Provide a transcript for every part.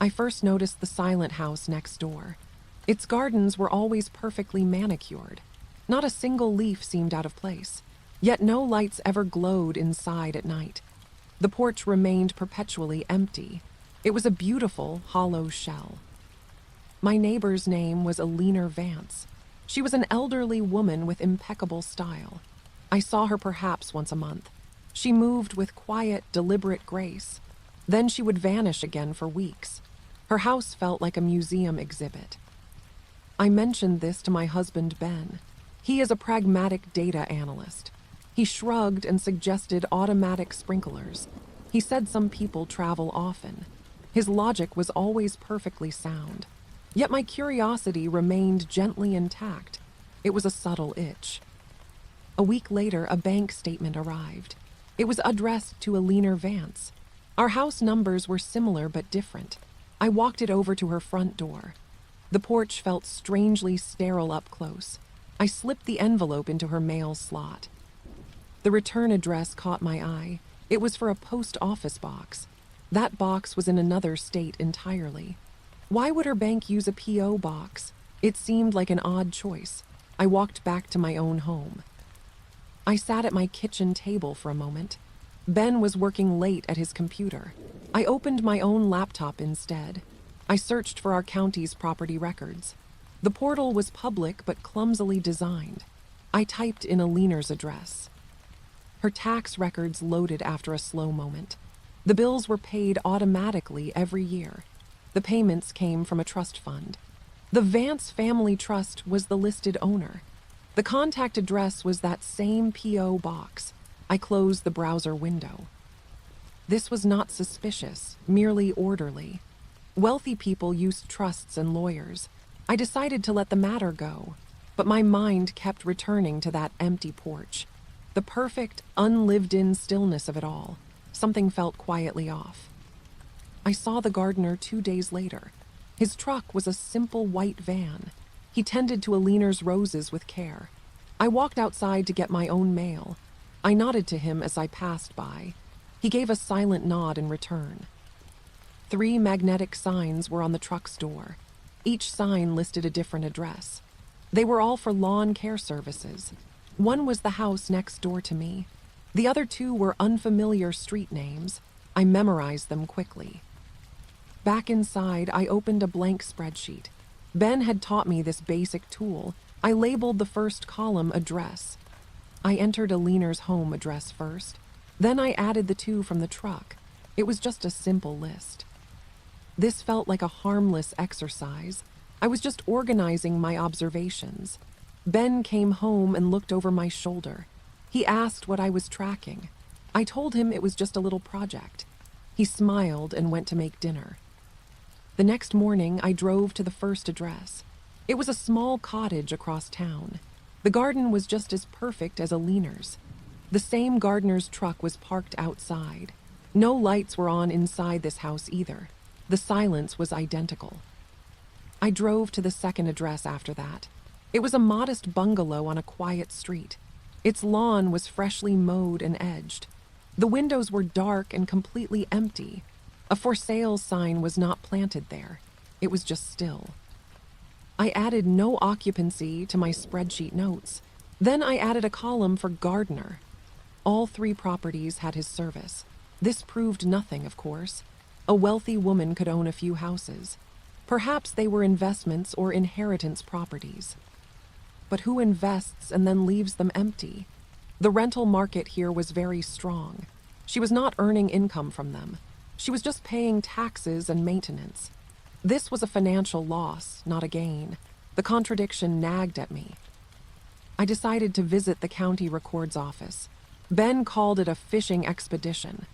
I first noticed the silent house next door. Its gardens were always perfectly manicured. Not a single leaf seemed out of place, yet no lights ever glowed inside at night. The porch remained perpetually empty. It was a beautiful, hollow shell. My neighbor's name was Alina Vance. She was an elderly woman with impeccable style. I saw her perhaps once a month. She moved with quiet, deliberate grace. Then she would vanish again for weeks. Her house felt like a museum exhibit. I mentioned this to my husband, Ben. He is a pragmatic data analyst. He shrugged and suggested automatic sprinklers. He said some people travel often. His logic was always perfectly sound. Yet my curiosity remained gently intact. It was a subtle itch. A week later, a bank statement arrived. It was addressed to Alina Vance. Our house numbers were similar but different. I walked it over to her front door. The porch felt strangely sterile up close. I slipped the envelope into her mail slot. The return address caught my eye. It was for a post office box. That box was in another state entirely. Why would her bank use a P.O. box? It seemed like an odd choice. I walked back to my own home. I sat at my kitchen table for a moment. Ben was working late at his computer. I opened my own laptop instead. I searched for our county's property records. The portal was public but clumsily designed. I typed in Alina's address. Her tax records loaded after a slow moment. The bills were paid automatically every year. The payments came from a trust fund. The Vance Family Trust was the listed owner. The contact address was that same P.O. box. I closed the browser window. This was not suspicious, merely orderly. Wealthy people used trusts and lawyers. I decided to let the matter go, but my mind kept returning to that empty porch. The perfect, unlived-in stillness of it all. Something felt quietly off. I saw the gardener 2 days later. His truck was a simple white van. He tended to Alina's roses with care. I walked outside to get my own mail. I nodded to him as I passed by. He gave a silent nod in return. 3 magnetic signs were on the truck's door. Each sign listed a different address. They were all for lawn care services. One was the house next door to me. The other 2 were unfamiliar street names. I memorized them quickly. Back inside, I opened a blank spreadsheet. Ben had taught me this basic tool. I labeled the first column address. I entered Alina's home address first. Then I added the 2 from the truck. It was just a simple list. This felt like a harmless exercise. I was just organizing my observations. Ben came home and looked over my shoulder. He asked what I was tracking. I told him it was just a little project. He smiled and went to make dinner. The next morning, I drove to the first address. It was a small cottage across town. The garden was just as perfect as Alina's. The same gardener's truck was parked outside. No lights were on inside this house either. The silence was identical. I drove to the second address after that. It was a modest bungalow on a quiet street. Its lawn was freshly mowed and edged. The windows were dark and completely empty. A for sale sign was not planted there. It was just still. I added no occupancy to my spreadsheet notes. Then I added a column for gardener. All 3 properties had his service. This proved nothing, of course. A wealthy woman could own a few houses. Perhaps they were investments or inheritance properties. But who invests and then leaves them empty? The rental market here was very strong. She was not earning income from them. She was just paying taxes and maintenance. This was a financial loss, not a gain. The contradiction nagged at me. I decided to visit the county records office. Ben called it a fishing expedition.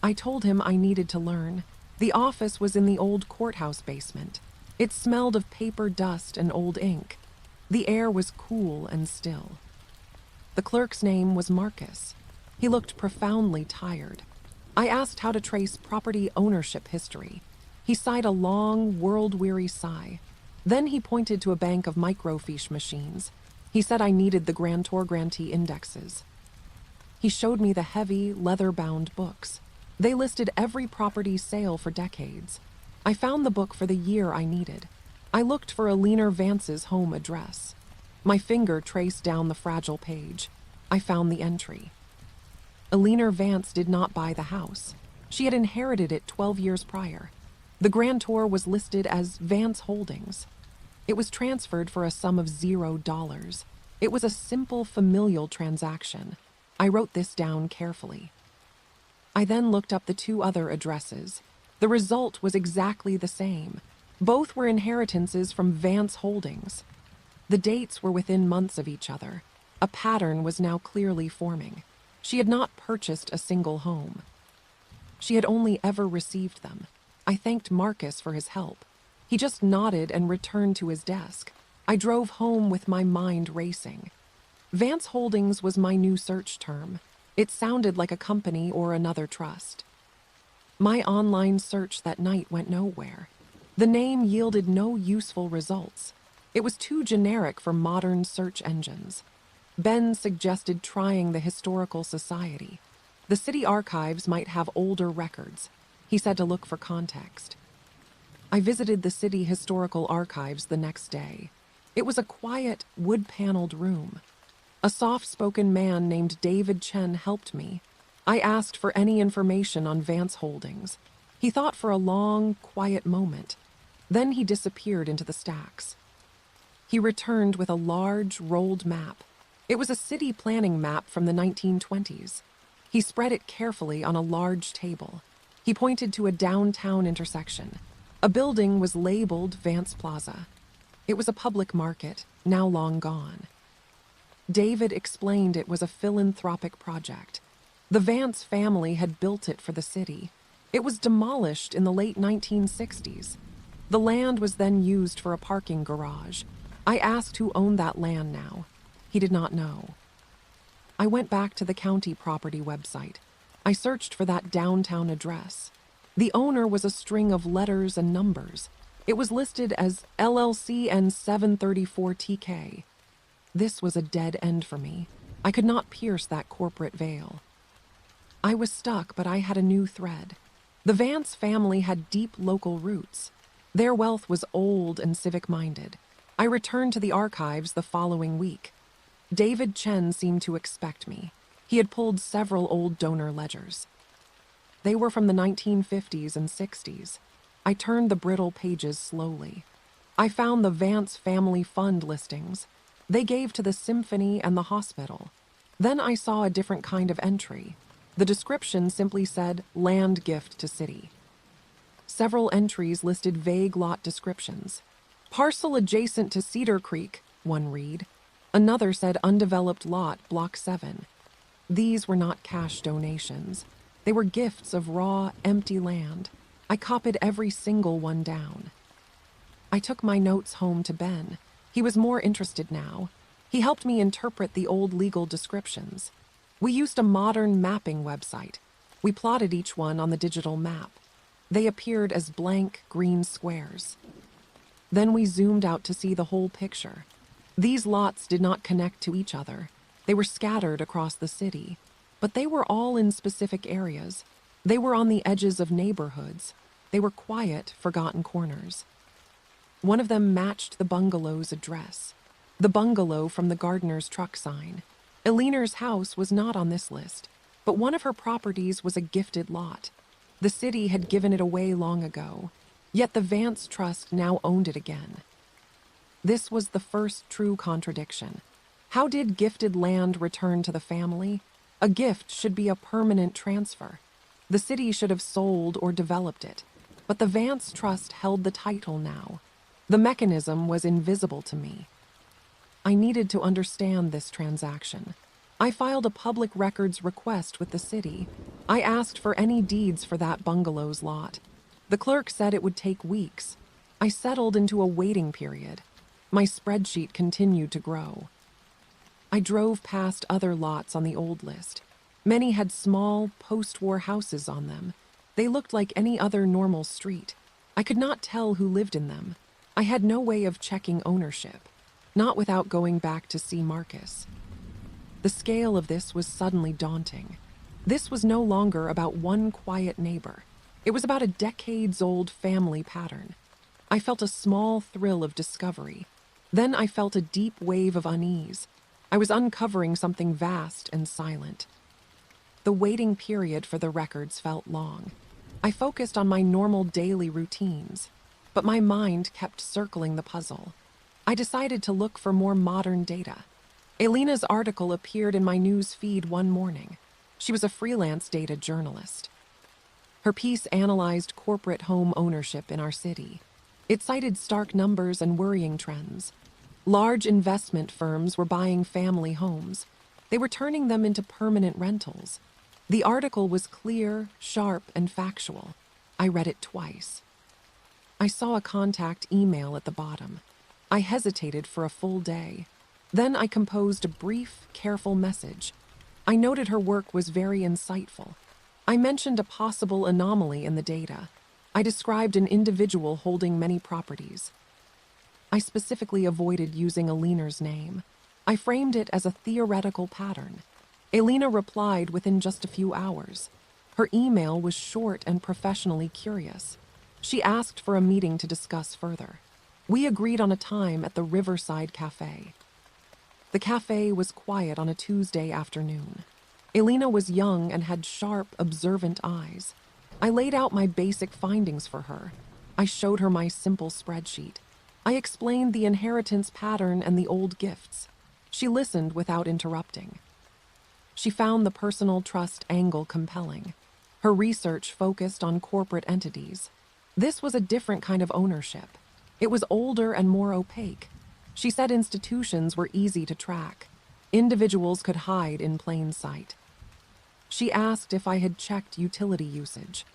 I told him I needed to learn. The office was in the old courthouse basement. It smelled of paper dust and old ink. The air was cool and still. The clerk's name was Marcus. He looked profoundly tired. I asked how to trace property ownership history. He sighed a long, world-weary sigh. Then he pointed to a bank of microfiche machines. He said I needed the grantor-grantee indexes. He showed me the heavy, leather-bound books. They listed every property sale for decades. I found the book for the year I needed. I looked for Alina Vance's home address. My finger traced down the fragile page. I found the entry. Alina Vance did not buy the house. She had inherited it 12 years prior. The grantor was listed as Vance Holdings. It was transferred for a sum of $0. It was a simple familial transaction. I wrote this down carefully. I then looked up the two other addresses. The result was exactly the same. Both were inheritances from Vance Holdings. The dates were within months of each other. A pattern was now clearly forming. She had not purchased a single home. She had only ever received them. I thanked Marcus for his help. He just nodded and returned to his desk. I drove home with my mind racing. Vance Holdings was my new search term. It sounded like a company or another trust. My online search that night went nowhere. The name yielded no useful results. It was too generic for modern search engines. Ben suggested trying the Historical Society. The city archives might have older records. He said to look for context. I visited the city historical archives the next day. It was a quiet, wood-paneled room. A soft-spoken man named David Chen helped me. I asked for any information on Vance Holdings. He thought for a long, quiet moment. Then he disappeared into the stacks. He returned with a large, rolled map. It was a city planning map from the 1920s. He spread it carefully on a large table. He pointed to a downtown intersection. A building was labeled Vance Plaza. It was a public market, now long gone. David explained it was a philanthropic project. The Vance family had built it for the city. It was demolished in the late 1960s. The land was then used for a parking garage. I asked who owned that land now. He did not know. I went back to the county property website. I searched for that downtown address. The owner was a string of letters and numbers. It was listed as LLC and 734TK. This was a dead end for me. I could not pierce that corporate veil. I was stuck, but I had a new thread. The Vance family had deep local roots. Their wealth was old and civic-minded. I returned to the archives the following week. David Chen seemed to expect me. He had pulled several old donor ledgers. They were from the 1950s and 60s. I turned the brittle pages slowly. I found the Vance family fund listings. They gave to the symphony and the hospital. Then I saw a different kind of entry. The description simply said, land gift to city. Several entries listed vague lot descriptions. Parcel adjacent to Cedar Creek, one read. Another said undeveloped lot, block 7. These were not cash donations. They were gifts of raw, empty land. I copied every single one down. I took my notes home to Ben. He was more interested now. He helped me interpret the old legal descriptions. We used a modern mapping website. We plotted each one on the digital map. They appeared as blank, green squares. Then we zoomed out to see the whole picture. These lots did not connect to each other. They were scattered across the city, but they were all in specific areas. They were on the edges of neighborhoods. They were quiet, forgotten corners. One of them matched the bungalow's address. The bungalow from the gardener's truck sign. Alina's house was not on this list, but one of her properties was a gifted lot. The city had given it away long ago, yet the Vance Trust now owned it again. This was the first true contradiction. How did gifted land return to the family? A gift should be a permanent transfer. The city should have sold or developed it, but the Vance Trust held the title now. The mechanism was invisible to me. I needed to understand this transaction. I filed a public records request with the city. I asked for any deeds for that bungalow's lot. The clerk said it would take weeks. I settled into a waiting period. My spreadsheet continued to grow. I drove past other lots on the old list. Many had small, post-war houses on them. They looked like any other normal street. I could not tell who lived in them. I had no way of checking ownership, not without going back to see Marcus. The scale of this was suddenly daunting. This was no longer about one quiet neighbor. It was about a decades-old family pattern. I felt a small thrill of discovery. Then I felt a deep wave of unease. I was uncovering something vast and silent. The waiting period for the records felt long. I focused on my normal daily routines, but my mind kept circling the puzzle. I decided to look for more modern data. Elena's article appeared in my news feed one morning. She was a freelance data journalist. Her piece analyzed corporate home ownership in our city. It cited stark numbers and worrying trends. Large investment firms were buying family homes. They were turning them into permanent rentals. The article was clear, sharp, and factual. I read it twice. I saw a contact email at the bottom. I hesitated for a full day. Then I composed a brief, careful message. I noted her work was very insightful. I mentioned a possible anomaly in the data. I described an individual holding many properties. I specifically avoided using Elena's name. I framed it as a theoretical pattern. Elena replied within just a few hours. Her email was short and professionally curious. She asked for a meeting to discuss further. We agreed on a time at the Riverside Cafe. The cafe was quiet on a Tuesday afternoon. Elena was young and had sharp, observant eyes. I laid out my basic findings for her. I showed her my simple spreadsheet. I explained the inheritance pattern and the old gifts. She listened without interrupting. She found the personal trust angle compelling. Her research focused on corporate entities. This was a different kind of ownership. It was older and more opaque. She said institutions were easy to track. Individuals could hide in plain sight. She asked if I had checked utility usage.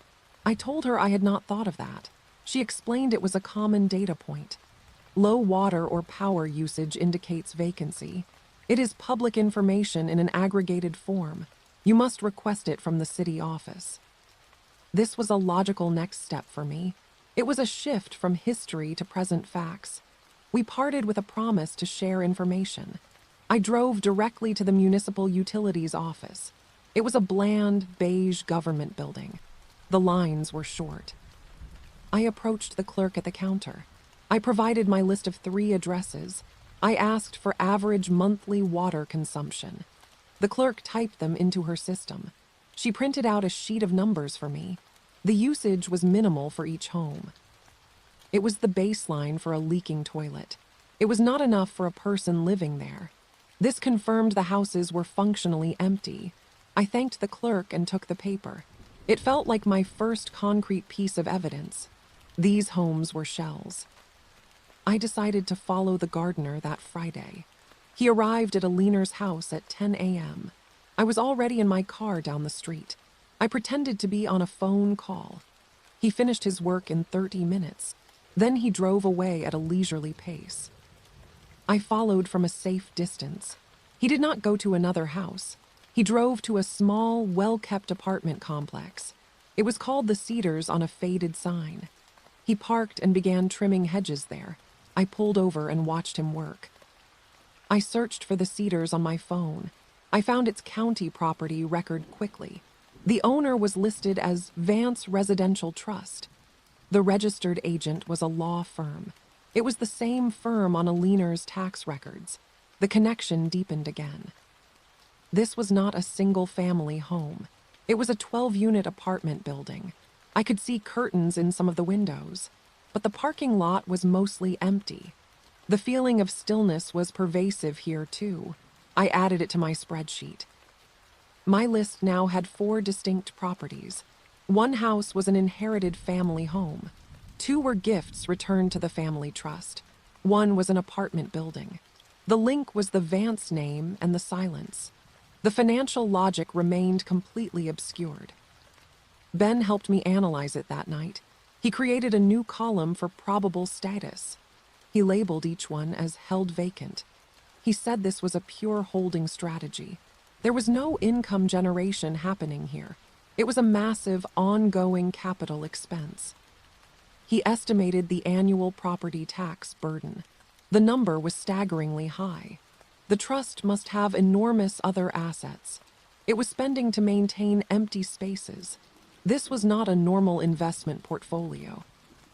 I told her I had not thought of that. She explained it was a common data point. Low water or power usage indicates vacancy. It is public information in an aggregated form. You must request it from the city office. This was a logical next step for me. It was a shift from history to present facts. We parted with a promise to share information. I drove directly to the municipal utilities office. It was a bland, beige government building. The lines were short. I approached the clerk at the counter. I provided my list of 3 addresses. I asked for average monthly water consumption. The clerk typed them into her system. She printed out a sheet of numbers for me. The usage was minimal for each home. It was the baseline for a leaking toilet. It was not enough for a person living there. This confirmed the houses were functionally empty. I thanked the clerk and took the paper. It felt like my first concrete piece of evidence. These homes were shells. I decided to follow the gardener that Friday. He arrived at Elena's house at 10 a.m. I was already in my car down the street. I pretended to be on a phone call. He finished his work in 30 minutes. Then he drove away at a leisurely pace. I followed from a safe distance. He did not go to another house. He drove to a small, well-kept apartment complex. It was called the Cedars on a faded sign. He parked and began trimming hedges there. I pulled over and watched him work. I searched for the Cedars on my phone. I found its county property record quickly. The owner was listed as Vance Residential Trust. The registered agent was a law firm. It was the same firm on Elena's tax records. The connection deepened again. This was not a single-family home. It was a 12-unit apartment building. I could see curtains in some of the windows, but the parking lot was mostly empty. The feeling of stillness was pervasive here, too. I added it to my spreadsheet. My list now had 4 distinct properties. One house was an inherited family home. 2 were gifts returned to the family trust. 1 was an apartment building. The link was the Vance name and the silence. The financial logic remained completely obscured. Ben helped me analyze it that night. He created a new column for probable status. He labeled each one as held vacant. He said this was a pure holding strategy. There was no income generation happening here. It was a massive, ongoing capital expense. He estimated the annual property tax burden. The number was staggeringly high. The trust must have enormous other assets. It was spending to maintain empty spaces. This was not a normal investment portfolio.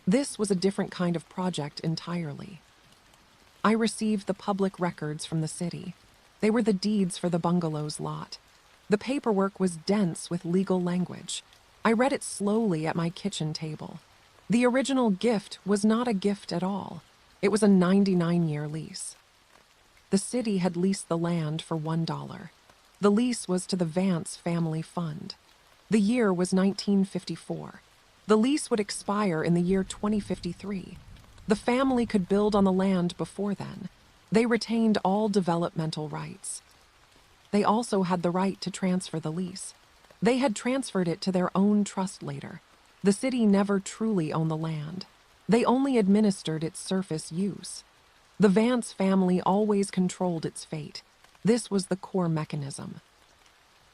This was a different kind of project entirely. I received the public records from the city. They were the deeds for the bungalow's lot. The paperwork was dense with legal language. I read it slowly at my kitchen table. The original gift was not a gift at all. It was a 99-year lease. The city had leased the land for $1. The lease was to the Vance family fund. The year was 1954. The lease would expire in the year 2053. The family could build on the land before then. They retained all developmental rights. They also had the right to transfer the lease. They had transferred it to their own trust later. The city never truly owned the land. They only administered its surface use. The Vance family always controlled its fate. This was the core mechanism.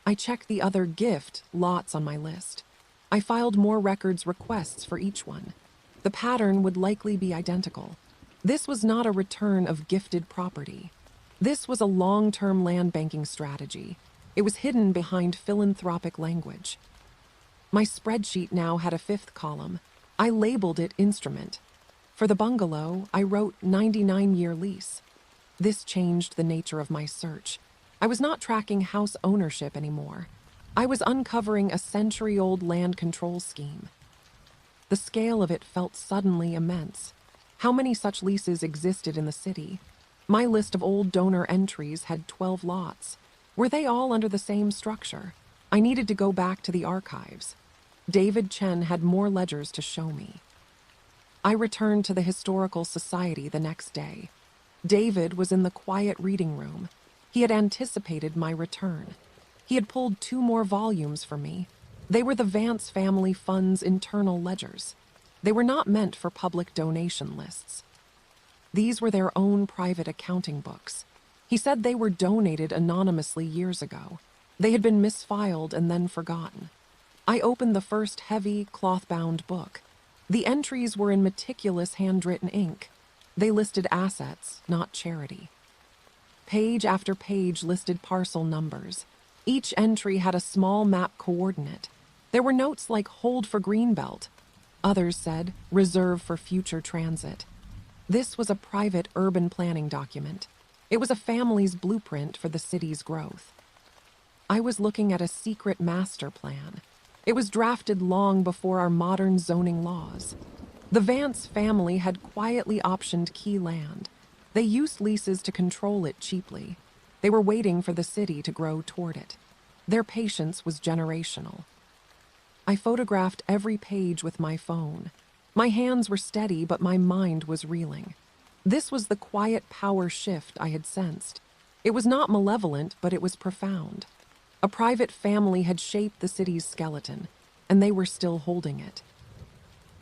I checked the other gift lots on my list. I filed more records requests for each one. The pattern would likely be identical. This was not a return of gifted property. This was a long-term land banking strategy. It was hidden behind philanthropic language. My spreadsheet now had a fifth column. I labeled it instrument. For the bungalow, I wrote 99-year lease. This changed the nature of my search. I was not tracking house ownership anymore. I was uncovering a century-old land control scheme. The scale of it felt suddenly immense. How many such leases existed in the city? My list of old donor entries had 12 lots. Were they all under the same structure? I needed to go back to the archives. David Chen had more ledgers to show me. I returned to the Historical Society the next day. David was in the quiet reading room. He had anticipated my return. He had pulled 2 more volumes for me. They were the Vance family fund's internal ledgers. They were not meant for public donation lists. These were their own private accounting books. He said they were donated anonymously years ago. They had been misfiled and then forgotten. I opened the first heavy, cloth-bound book. The entries were in meticulous handwritten ink. They listed assets, not charity. Page after page listed parcel numbers. Each entry had a small map coordinate. There were notes like hold for Greenbelt. Others said reserve for future transit. This was a private urban planning document. It was a family's blueprint for the city's growth. I was looking at a secret master plan. It was drafted long before our modern zoning laws. The Vance family had quietly optioned key land. They used leases to control it cheaply. They were waiting for the city to grow toward it. Their patience was generational. I photographed every page with my phone. My hands were steady, but my mind was reeling. This was the quiet power shift I had sensed. It was not malevolent, but it was profound. A private family had shaped the city's skeleton, and they were still holding it.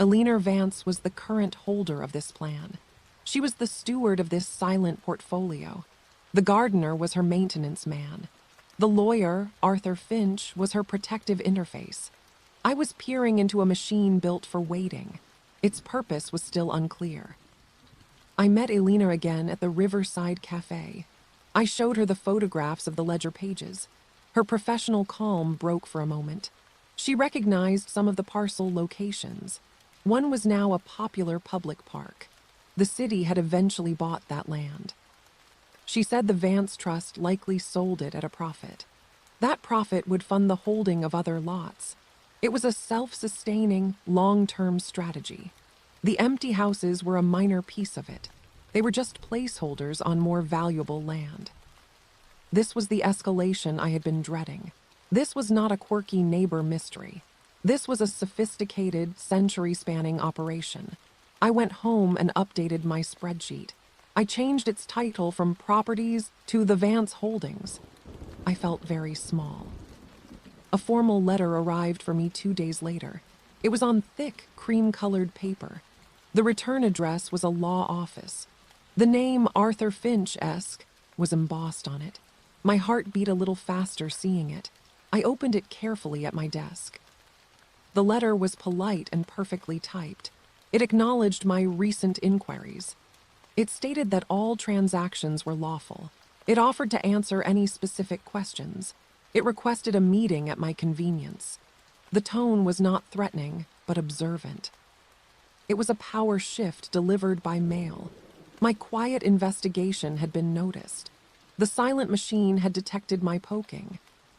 Eleanor Vance was the current holder of this plan. She was the steward of this silent portfolio. The gardener was her maintenance man. The lawyer, Arthur Finch, was her protective interface. I was peering into a machine built for waiting. Its purpose was still unclear. I met Eleanor again at the Riverside Cafe. I showed her the photographs of the ledger pages. Her professional calm broke for a moment. She recognized some of the parcel locations. One was now a popular public park. The city had eventually bought that land. She said the Vance Trust likely sold it at a profit. That profit would fund the holding of other lots. It was a self-sustaining, long-term strategy. The empty houses were a minor piece of it. They were just placeholders on more valuable land. This was the escalation I had been dreading. This was not a quirky neighbor mystery. This was a sophisticated, century-spanning operation. I went home and updated my spreadsheet. I changed its title from Properties to The Vance Holdings. I felt very small. A formal letter arrived for me 2 days later. It was on thick, cream-colored paper. The return address was a law office. The name Arthur Finch-esque was embossed on it. My heart beat a little faster seeing it. I opened it carefully at my desk. The letter was polite and perfectly typed. It acknowledged my recent inquiries. It stated that all transactions were lawful. It offered to answer any specific questions. It requested a meeting at my convenience. The tone was not threatening, but observant. It was a power shift delivered by mail. My quiet investigation had been noticed. The silent machine had detected my poking.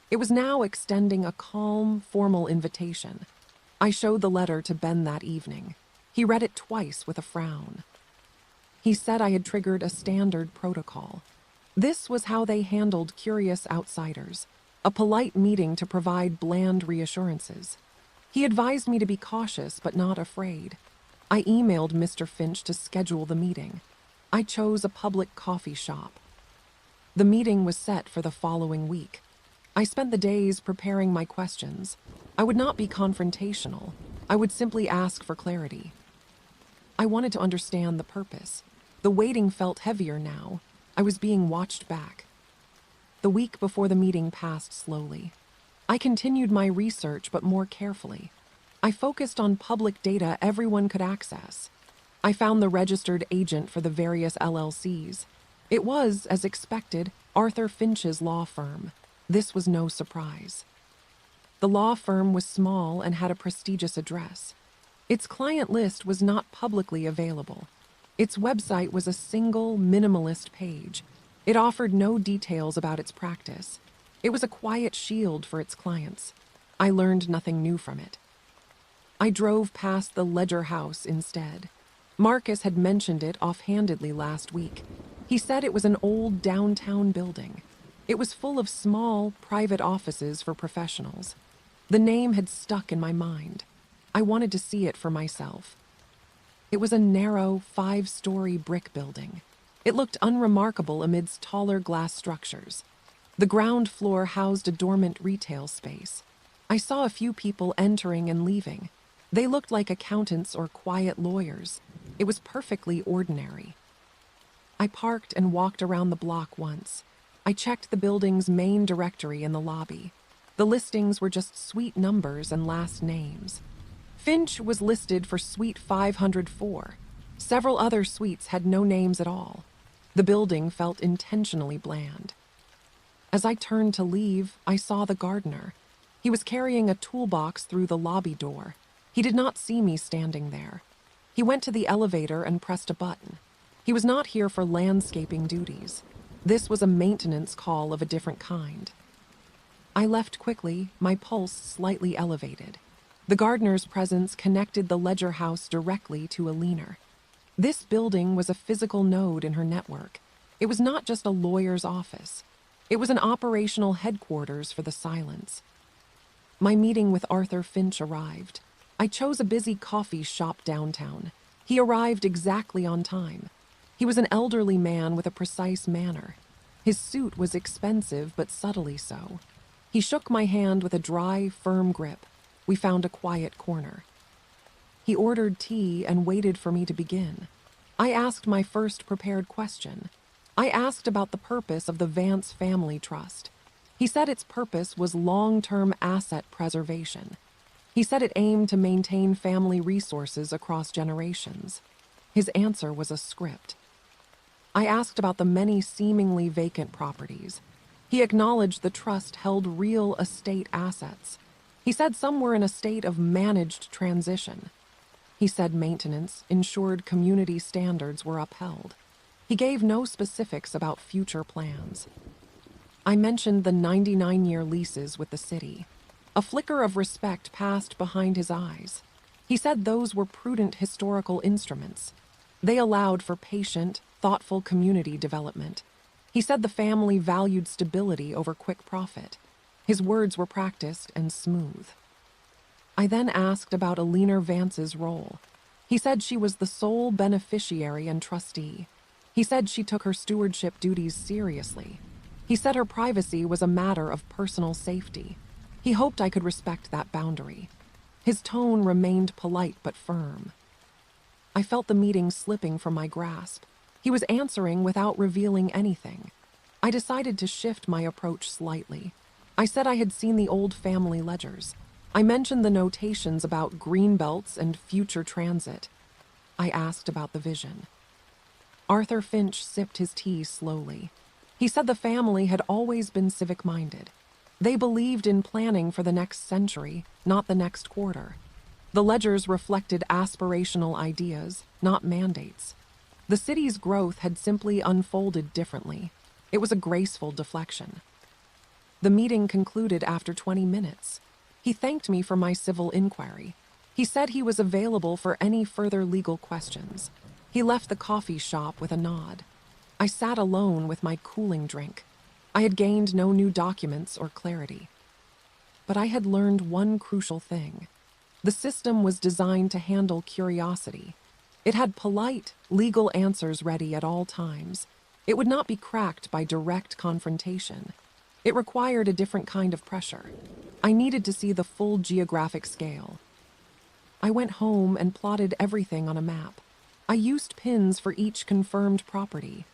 It was now extending a calm, formal invitation. I showed the letter to Ben that evening. He read it twice with a frown. He said I had triggered a standard protocol. This was how they handled curious outsiders, a polite meeting to provide bland reassurances. He advised me to be cautious but not afraid. I emailed Mr. Finch to schedule the meeting. I chose a public coffee shop. The meeting was set for the following week. I spent the days preparing my questions. I would not be confrontational. I would simply ask for clarity. I wanted to understand the purpose. The waiting felt heavier now. I was being watched back. The week before the meeting passed slowly. I continued my research, but more carefully. I focused on public data everyone could access. I found the registered agent for the various LLCs. It was, as expected, Arthur Finch's law firm. This was no surprise. The law firm was small and had a prestigious address. Its client list was not publicly available. Its website was a single, minimalist page. It offered no details about its practice. It was a quiet shield for its clients. I learned nothing new from it. I drove past the Ledger House instead. Marcus had mentioned it offhandedly last week. He said it was an old downtown building. It was full of small, private offices for professionals. The name had stuck in my mind. I wanted to see it for myself. It was a narrow, 5-story brick building. It looked unremarkable amidst taller glass structures. The ground floor housed a dormant retail space. I saw a few people entering and leaving. They looked like accountants or quiet lawyers. It was perfectly ordinary. I parked and walked around the block once. I checked the building's main directory in the lobby. The listings were just suite numbers and last names. Finch was listed for Suite 504. Several other suites had no names at all. The building felt intentionally bland. As I turned to leave, I saw the gardener. He was carrying a toolbox through the lobby door. He did not see me standing there. He went to the elevator and pressed a button. He was not here for landscaping duties. This was a maintenance call of a different kind. I left quickly, my pulse slightly elevated. The gardener's presence connected the Ledger House directly to Alina. This building was a physical node in her network. It was not just a lawyer's office. It was an operational headquarters for the Silence. My meeting with Arthur Finch arrived. I chose a busy coffee shop downtown. He arrived exactly on time. He was an elderly man with a precise manner. His suit was expensive, but subtly so. He shook my hand with a dry, firm grip. We found a quiet corner. He ordered tea and waited for me to begin. I asked my first prepared question. I asked about the purpose of the Vance Family Trust. He said its purpose was long-term asset preservation. He said it aimed to maintain family resources across generations. His answer was a script. I asked about the many seemingly vacant properties. He acknowledged the trust held real estate assets. He said some were in a state of managed transition. He said maintenance ensured community standards were upheld. He gave no specifics about future plans. I mentioned the 99-year leases with the city. A flicker of respect passed behind his eyes. He said those were prudent historical instruments. They allowed for patient, thoughtful community development. He said the family valued stability over quick profit. His words were practiced and smooth. I then asked about Alina Vance's role. He said she was the sole beneficiary and trustee. He said she took her stewardship duties seriously. He said her privacy was a matter of personal safety. He hoped I could respect that boundary. His tone remained polite but firm. I felt the meeting slipping from my grasp. He was answering without revealing anything. I decided to shift my approach slightly. I said I had seen the old family ledgers. I mentioned the notations about green belts and future transit. I asked about the vision. Arthur Finch sipped his tea slowly. He said the family had always been civic-minded. They believed in planning for the next century not the next quarter. The ledgers reflected aspirational ideas, not mandates. The city's growth had simply unfolded differently. It was a graceful deflection. The meeting concluded after 20 minutes. He thanked me for my civil inquiry. He said he was available for any further legal questions. He left the coffee shop with a nod. I sat alone with my cooling drink. I had gained no new documents or clarity. But I had learned one crucial thing. The system was designed to handle curiosity. It had polite, legal answers ready at all times. It would not be cracked by direct confrontation. It required a different kind of pressure. I needed to see the full geographic scale. I went home and plotted everything on a map. I used pins for each confirmed property.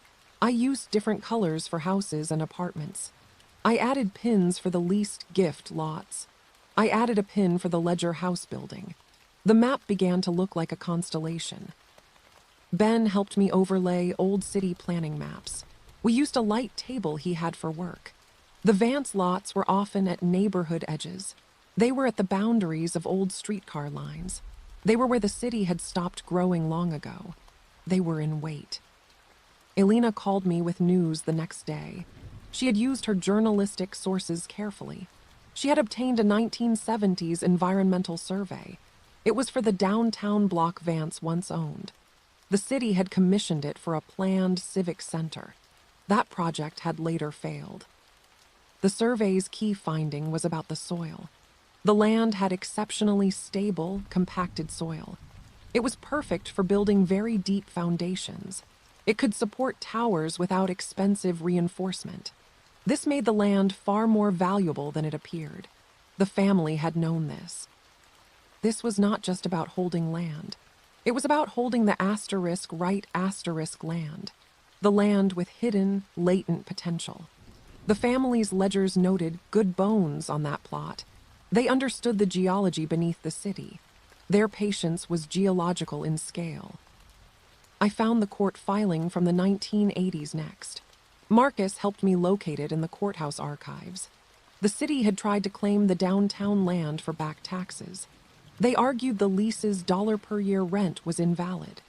I used different colors for houses and apartments. I added pins for the leased gift lots. I added a pin for the Ledger house building. The map began to look like a constellation. Ben helped me overlay old city planning maps. We used a light table he had for work. The Vance lots were often at neighborhood edges. They were at the boundaries of old streetcar lines. They were where the city had stopped growing long ago. They were in wait. Elena called me with news the next day. She had used her journalistic sources carefully. She had obtained a 1970s environmental survey. It was for the downtown block Vance once owned. The city had commissioned it for a planned civic center. That project had later failed. The survey's key finding was about the soil. The land had exceptionally stable, compacted soil. It was perfect for building very deep foundations. It could support towers without expensive reinforcement. This made the land far more valuable than it appeared. The family had known this. This was not just about holding land. It was about holding the *right land, the land with hidden, latent potential. The family's ledgers noted good bones on that plot. They understood the geology beneath the city. Their patience was geological in scale. I found the court filing from the 1980s next. Marcus helped me locate it in the courthouse archives. The city had tried to claim the downtown land for back taxes. They argued the lease's dollar per year rent was invalid.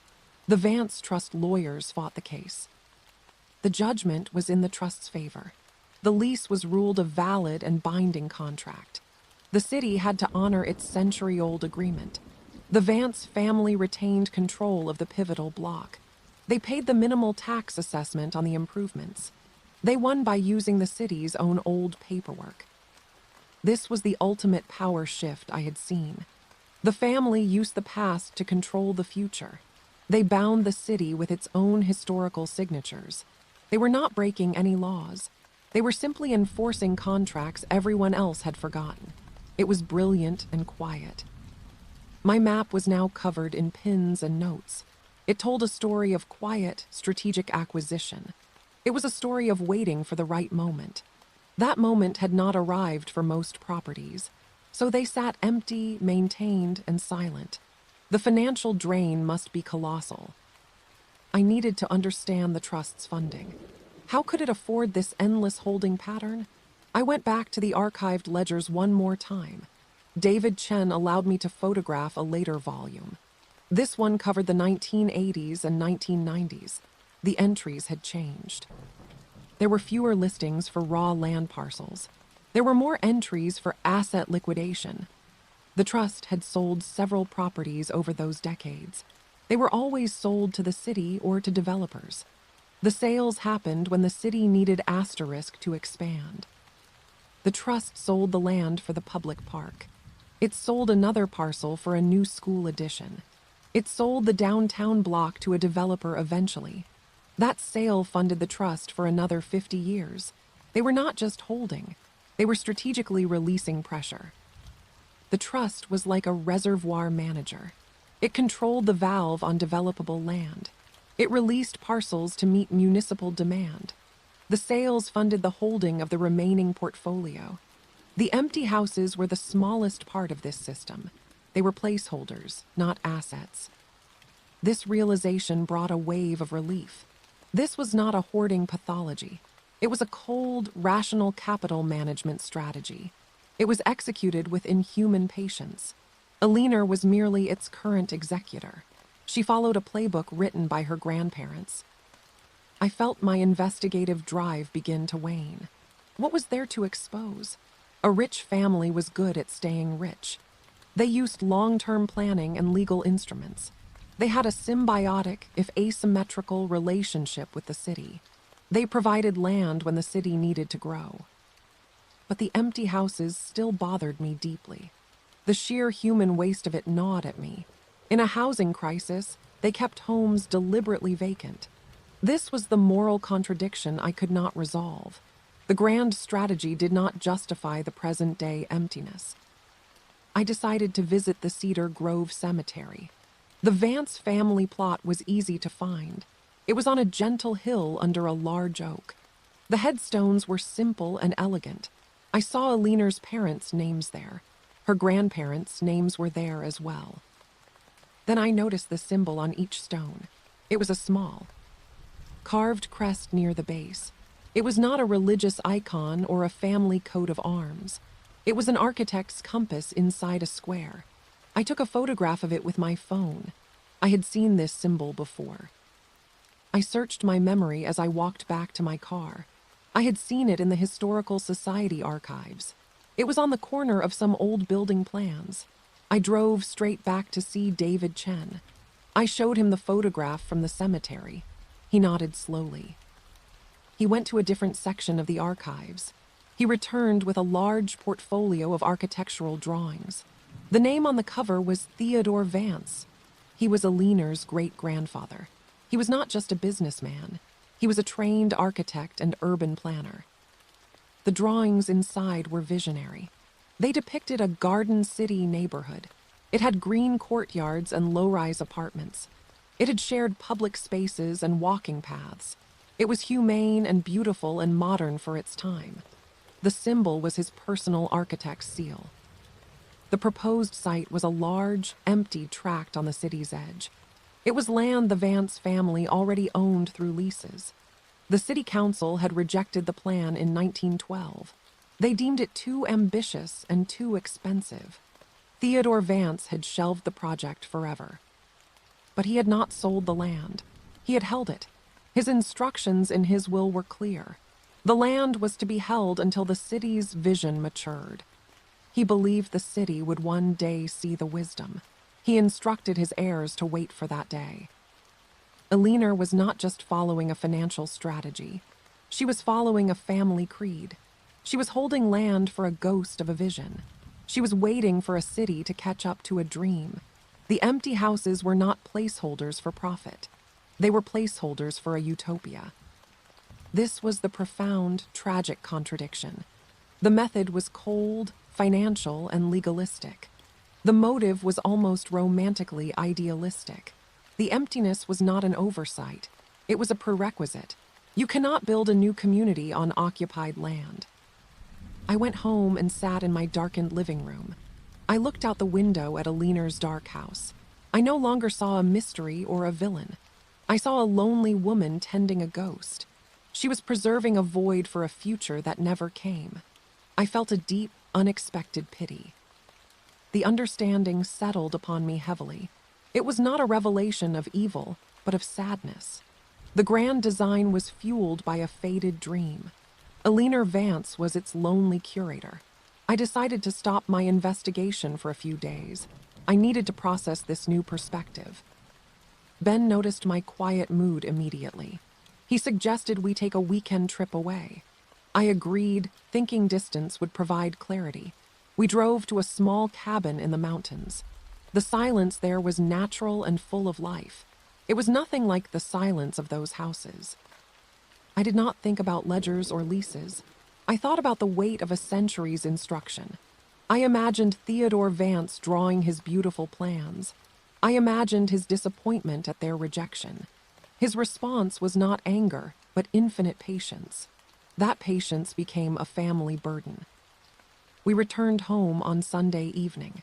The Vance Trust lawyers fought the case. The judgment was in the trust's favor. The lease was ruled a valid and binding contract. The city had to honor its century-old agreement. The Vance family retained control of the pivotal block. They paid the minimal tax assessment on the improvements. They won by using the city's own old paperwork. This was the ultimate power shift I had seen. The family used the past to control the future. They bound the city with its own historical signatures. They were not breaking any laws. They were simply enforcing contracts everyone else had forgotten. It was brilliant and quiet. My map was now covered in pins and notes. It told a story of quiet, strategic acquisition. It was a story of waiting for the right moment. That moment had not arrived for most properties, so they sat empty, maintained, and silent. The financial drain must be colossal. I needed to understand the trust's funding. How could it afford this endless holding pattern? I went back to the archived ledgers one more time. David Chen allowed me to photograph a later volume. This one covered the 1980s and 1990s. The entries had changed. There were fewer listings for raw land parcels. There were more entries for asset liquidation. The trust had sold several properties over those decades. They were always sold to the city or to developers. The sales happened when the city needed asterisk to expand. The trust sold the land for the public park. It sold another parcel for a new school addition. It sold the downtown block to a developer eventually. That sale funded the trust for another 50 years. They were not just holding. They were strategically releasing pressure. The trust was like a reservoir manager. It controlled the valve on developable land. It released parcels to meet municipal demand. The sales funded the holding of the remaining portfolio. The empty houses were the smallest part of this system. They were placeholders, not assets. This realization brought a wave of relief. This was not a hoarding pathology. It was a cold, rational capital management strategy. It was executed with inhuman patience. Alina was merely its current executor. She followed a playbook written by her grandparents. I felt my investigative drive begin to wane. What was there to expose? A rich family was good at staying rich. They used long-term planning and legal instruments. They had a symbiotic, if asymmetrical, relationship with the city. They provided land when the city needed to grow. But the empty houses still bothered me deeply. The sheer human waste of it gnawed at me. In a housing crisis, they kept homes deliberately vacant. This was the moral contradiction I could not resolve. The grand strategy did not justify the present-day emptiness. I decided to visit the Cedar Grove Cemetery. The Vance family plot was easy to find. It was on a gentle hill under a large oak. The headstones were simple and elegant. I saw Alina's parents' names there. Her grandparents' names were there as well. Then I noticed the symbol on each stone. It was a small, carved crest near the base. It was not a religious icon or a family coat of arms. It was an architect's compass inside a square. I took a photograph of it with my phone. I had seen this symbol before. I searched my memory as I walked back to my car. I had seen it in the Historical Society archives. It was on the corner of some old building plans. I drove straight back to see David Chen. I showed him the photograph from the cemetery. He nodded slowly. He went to a different section of the archives. He returned with a large portfolio of architectural drawings. The name on the cover was Theodore Vance. He was Alina's great-grandfather. He was not just a businessman. He was a trained architect and urban planner. The drawings inside were visionary. They depicted a garden city neighborhood. It had green courtyards and low-rise apartments. It had shared public spaces and walking paths. It was humane and beautiful and modern for its time. The symbol was his personal architect's seal. The proposed site was a large, empty tract on the city's edge. It was land the Vance family already owned through leases. The city council had rejected the plan in 1912. They deemed it too ambitious and too expensive. Theodore Vance had shelved the project forever. But he had not sold the land. He had held it. His instructions in his will were clear. The land was to be held until the city's vision matured. He believed the city would one day see the wisdom. He instructed his heirs to wait for that day. Alina was not just following a financial strategy. She was following a family creed. She was holding land for a ghost of a vision. She was waiting for a city to catch up to a dream. The empty houses were not placeholders for profit. They were placeholders for a utopia. This was the profound, tragic contradiction. The method was cold, financial, and legalistic. The motive was almost romantically idealistic. The emptiness was not an oversight. It was a prerequisite. You cannot build a new community on occupied land. I went home and sat in my darkened living room. I looked out the window at Alina's dark house. I no longer saw a mystery or a villain. I saw a lonely woman tending a ghost. She was preserving a void for a future that never came. I felt a deep, unexpected pity. The understanding settled upon me heavily. It was not a revelation of evil, but of sadness. The grand design was fueled by a faded dream. Alina Vance was its lonely curator. I decided to stop my investigation for a few days. I needed to process this new perspective. Ben noticed my quiet mood immediately. He suggested we take a weekend trip away. I agreed, thinking distance would provide clarity. We drove to a small cabin in the mountains. The silence there was natural and full of life. It was nothing like the silence of those houses. I did not think about ledgers or leases. I thought about the weight of a century's instruction. I imagined Theodore Vance drawing his beautiful plans. I imagined his disappointment at their rejection. His response was not anger, but infinite patience. That patience became a family burden. We returned home on Sunday evening.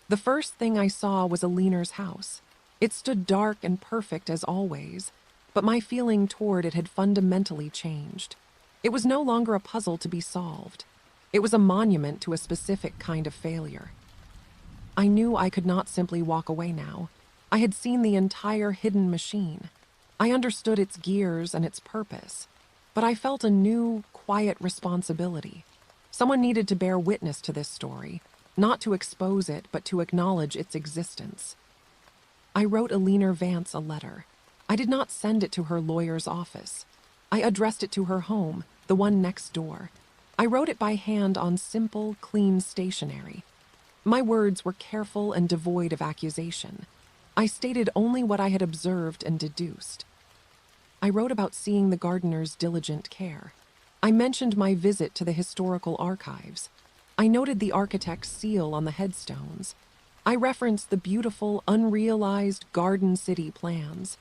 The first thing I saw was Alina's house. It stood dark and perfect as always, but my feeling toward it had fundamentally changed. It was no longer a puzzle to be solved. It was a monument to a specific kind of failure. I knew I could not simply walk away now. I had seen the entire hidden machine. I understood its gears and its purpose, but I felt a new, quiet responsibility. Someone needed to bear witness to this story, not to expose it, but to acknowledge its existence. I wrote Alina Vance a letter. I did not send it to her lawyer's office. I addressed it to her home, the one next door. I wrote it by hand on simple, clean stationery. My words were careful and devoid of accusation. I stated only what I had observed and deduced. I wrote about seeing the gardener's diligent care. I mentioned my visit to the historical archives. I noted the architect's seal on the headstones. I referenced the beautiful, unrealized Garden City plans.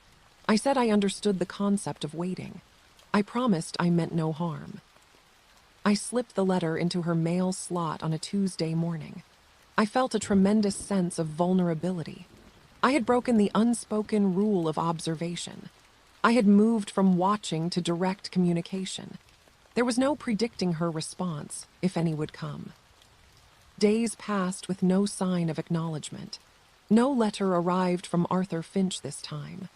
I said I understood the concept of waiting. I promised I meant no harm. I slipped the letter into her mail slot on a Tuesday morning. I felt a tremendous sense of vulnerability. I had broken the unspoken rule of observation. I had moved from watching to direct communication. There was no predicting her response, if any would come. Days passed with no sign of acknowledgement. No letter arrived from Arthur Finch this time.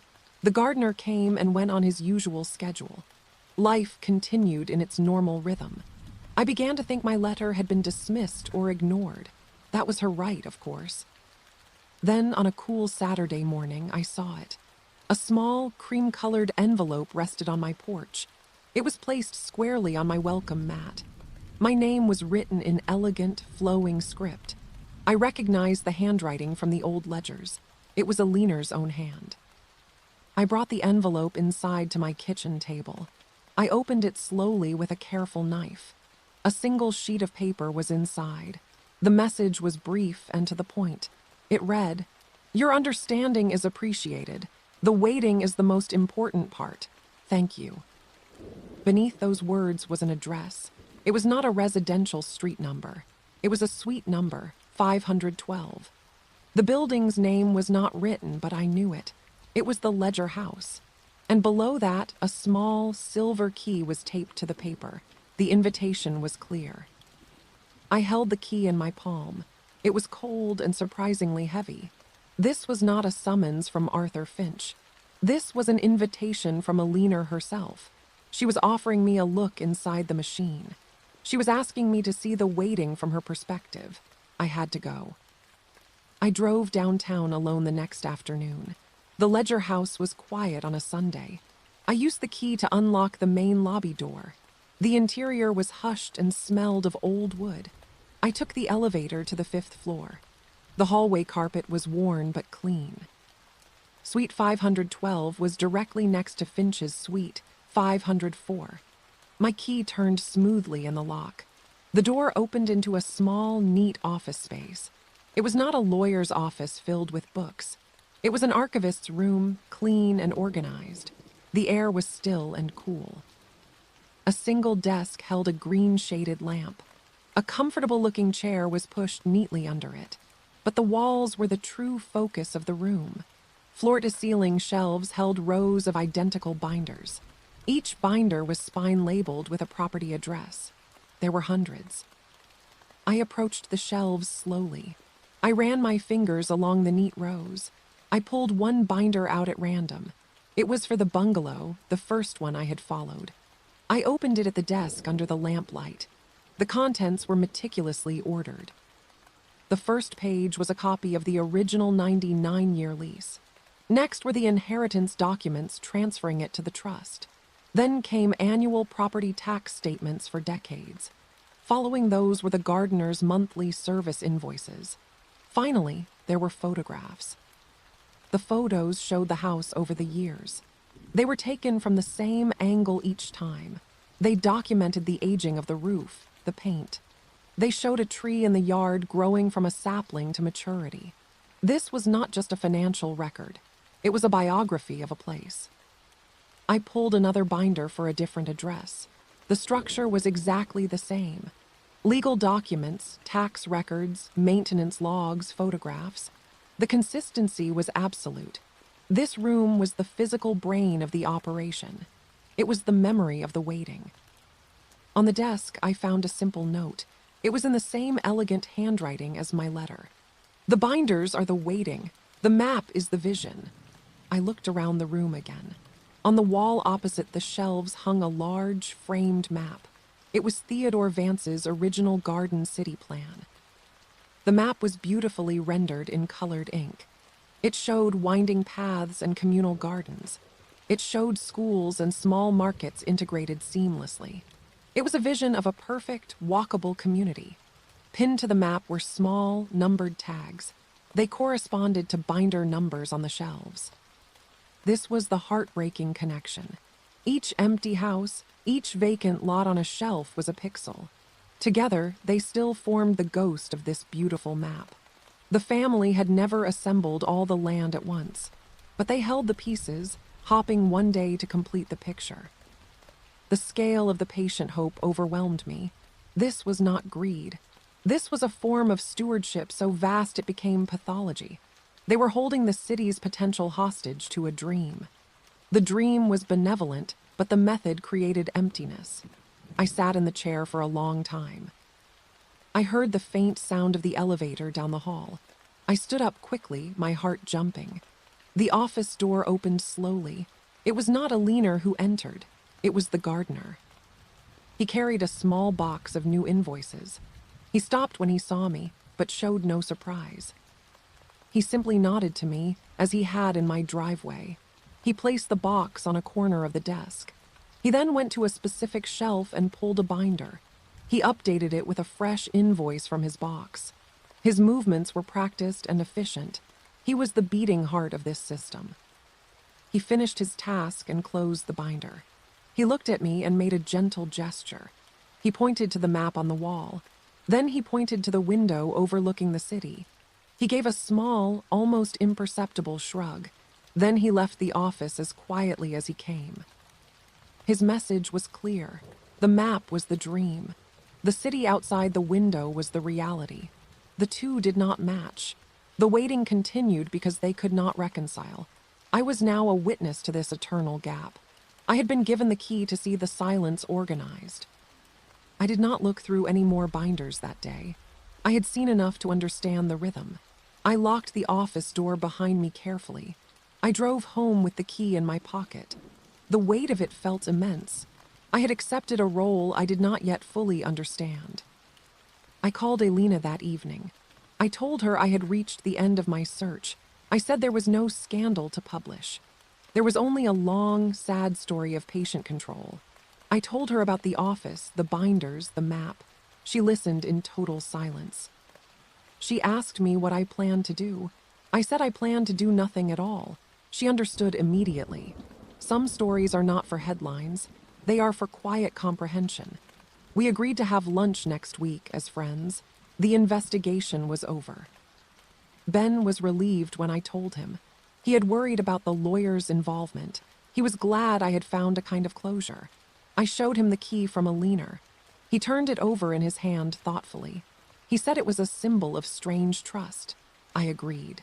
The gardener came and went on his usual schedule. Life continued in its normal rhythm. I began to think my letter had been dismissed or ignored. That was her right, of course. Then, on a cool Saturday morning, I saw it. A small, cream-colored envelope rested on my porch. It was placed squarely on my welcome mat. My name was written in elegant, flowing script. I recognized the handwriting from the old ledgers. It was Alina's own hand. I brought the envelope inside to my kitchen table. I opened it slowly with a careful knife. A single sheet of paper was inside. The message was brief and to the point. It read, "Your understanding is appreciated. The waiting is the most important part. Thank you." Beneath those words was an address. It was not a residential street number. It was a suite number, 512. The building's name was not written, but I knew it. It was the Ledger House. And below that, a small silver key was taped to the paper. The invitation was clear. I held the key in my palm. It was cold and surprisingly heavy. This was not a summons from Arthur Finch. This was an invitation from Alina herself. She was offering me a look inside the machine. She was asking me to see the waiting from her perspective. I had to go. I drove downtown alone the next afternoon. The Ledger House was quiet on a Sunday. I used the key to unlock the main lobby door. The interior was hushed and smelled of old wood. I took the elevator to the 5th floor. The hallway carpet was worn but clean. Suite 512 was directly next to Finch's suite, 504. My key turned smoothly in the lock. The door opened into a small, neat office space. It was not a lawyer's office filled with books. It was an archivist's room, clean and organized. The air was still and cool. A single desk held a green-shaded lamp. A comfortable-looking chair was pushed neatly under it. But the walls were the true focus of the room. Floor-to-ceiling shelves held rows of identical binders. Each binder was spine-labeled with a property address. There were hundreds. I approached the shelves slowly. I ran my fingers along the neat rows. I pulled one binder out at random. It was for the bungalow, the first one I had followed. I opened it at the desk under the lamplight. The contents were meticulously ordered. The first page was a copy of the original 99-year lease. Next were the inheritance documents transferring it to the trust. Then came annual property tax statements for decades. Following those were the gardener's monthly service invoices. Finally, there were photographs. The photos showed the house over the years. They were taken from the same angle each time. They documented the aging of the roof, the paint. They showed a tree in the yard growing from a sapling to maturity. This was not just a financial record. It was a biography of a place. I pulled another binder for a different address. The structure was exactly the same. Legal documents, tax records, maintenance logs, photographs. The consistency was absolute. This room was the physical brain of the operation. It was the memory of the waiting. On the desk, I found a simple note. It was in the same elegant handwriting as my letter. The binders are the waiting. The map is the vision. I looked around the room again. On the wall opposite the shelves hung a large, framed map. It was Theodore Vance's original Garden City plan. The map was beautifully rendered in colored ink. It showed winding paths and communal gardens. It showed schools and small markets integrated seamlessly. It was a vision of a perfect, walkable community. Pinned to the map were small, numbered tags. They corresponded to binder numbers on the shelves. This was the heartbreaking connection. Each empty house, each vacant lot on a shelf was a pixel. Together, they still formed the ghost of this beautiful map. The family had never assembled all the land at once, but they held the pieces, hopping one day to complete the picture. The scale of the patient hope overwhelmed me. This was not greed. This was a form of stewardship so vast it became pathology. They were holding the city's potential hostage to a dream. The dream was benevolent, but the method created emptiness. I sat in the chair for a long time. I heard the faint sound of the elevator down the hall. I stood up quickly, my heart jumping. The office door opened slowly. It was not a leaner who entered. It was the gardener. He carried a small box of new invoices. He stopped when he saw me, but showed no surprise. He simply nodded to me, as he had in my driveway. He placed the box on a corner of the desk. He then went to a specific shelf and pulled a binder. He updated it with a fresh invoice from his box. His movements were practiced and efficient. He was the beating heart of this system. He finished his task and closed the binder. He looked at me and made a gentle gesture. He pointed to the map on the wall. Then he pointed to the window overlooking the city. He gave a small, almost imperceptible shrug. Then he left the office as quietly as he came. His message was clear. The map was the dream. The city outside the window was the reality. The two did not match. The waiting continued because they could not reconcile. I was now a witness to this eternal gap. I had been given the key to see the silence organized. I did not look through any more binders that day. I had seen enough to understand the rhythm. I locked the office door behind me carefully. I drove home with the key in my pocket. The weight of it felt immense. I had accepted a role I did not yet fully understand. I called Elena that evening. I told her I had reached the end of my search. I said there was no scandal to publish. There was only a long, sad story of patient control. I told her about the office, the binders, the map. She listened in total silence. She asked me what I planned to do. I said I planned to do nothing at all. She understood immediately. Some stories are not for headlines. They are for quiet comprehension. We agreed to have lunch next week as friends. The investigation was over. Ben was relieved when I told him. He had worried about the lawyer's involvement. He was glad I had found a kind of closure. I showed him the key from a leaner. He turned it over in his hand thoughtfully. He said it was a symbol of strange trust. I agreed.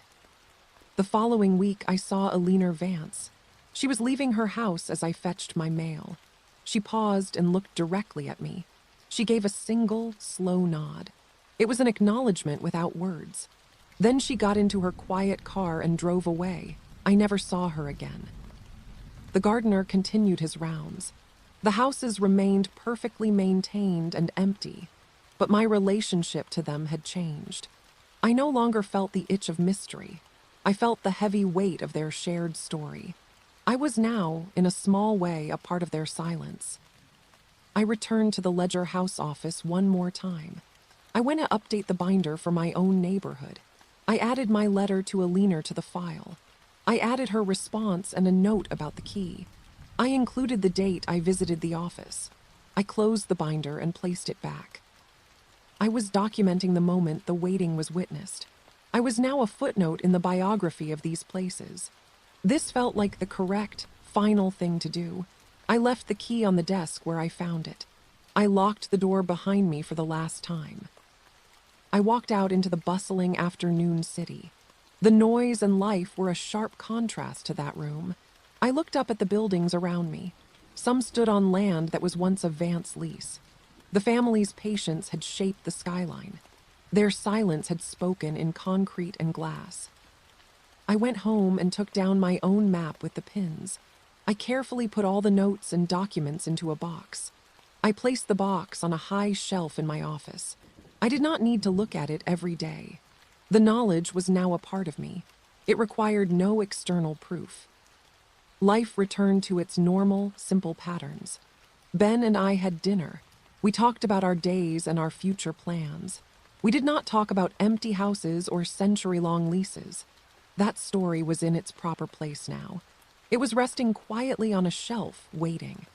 The following week, I saw Eleanor Vance. She was leaving her house as I fetched my mail. She paused and looked directly at me. She gave a single, slow nod. It was an acknowledgement without words. Then she got into her quiet car and drove away. I never saw her again. The gardener continued his rounds. The houses remained perfectly maintained and empty, but my relationship to them had changed. I no longer felt the itch of mystery. I felt the heavy weight of their shared story. I was now, in a small way, a part of their silence. I returned to the Ledger House office one more time. I went to update the binder for my own neighborhood. I added my letter to Eleanor to the file. I added her response and a note about the key. I included the date I visited the office. I closed the binder and placed it back. I was documenting the moment the waiting was witnessed. I was now a footnote in the biography of these places. This felt like the correct, final thing to do. I left the key on the desk where I found it. I locked the door behind me for the last time. I walked out into the bustling afternoon city. The noise and life were a sharp contrast to that room. I looked up at the buildings around me. Some stood on land that was once a Vance lease. The family's patience had shaped the skyline. Their silence had spoken in concrete and glass. I went home and took down my own map with the pins. I carefully put all the notes and documents into a box. I placed the box on a high shelf in my office. I did not need to look at it every day. The knowledge was now a part of me. It required no external proof. Life returned to its normal, simple patterns. Ben and I had dinner. We talked about our days and our future plans. We did not talk about empty houses or century-long leases. That story was in its proper place now. It was resting quietly on a shelf, waiting.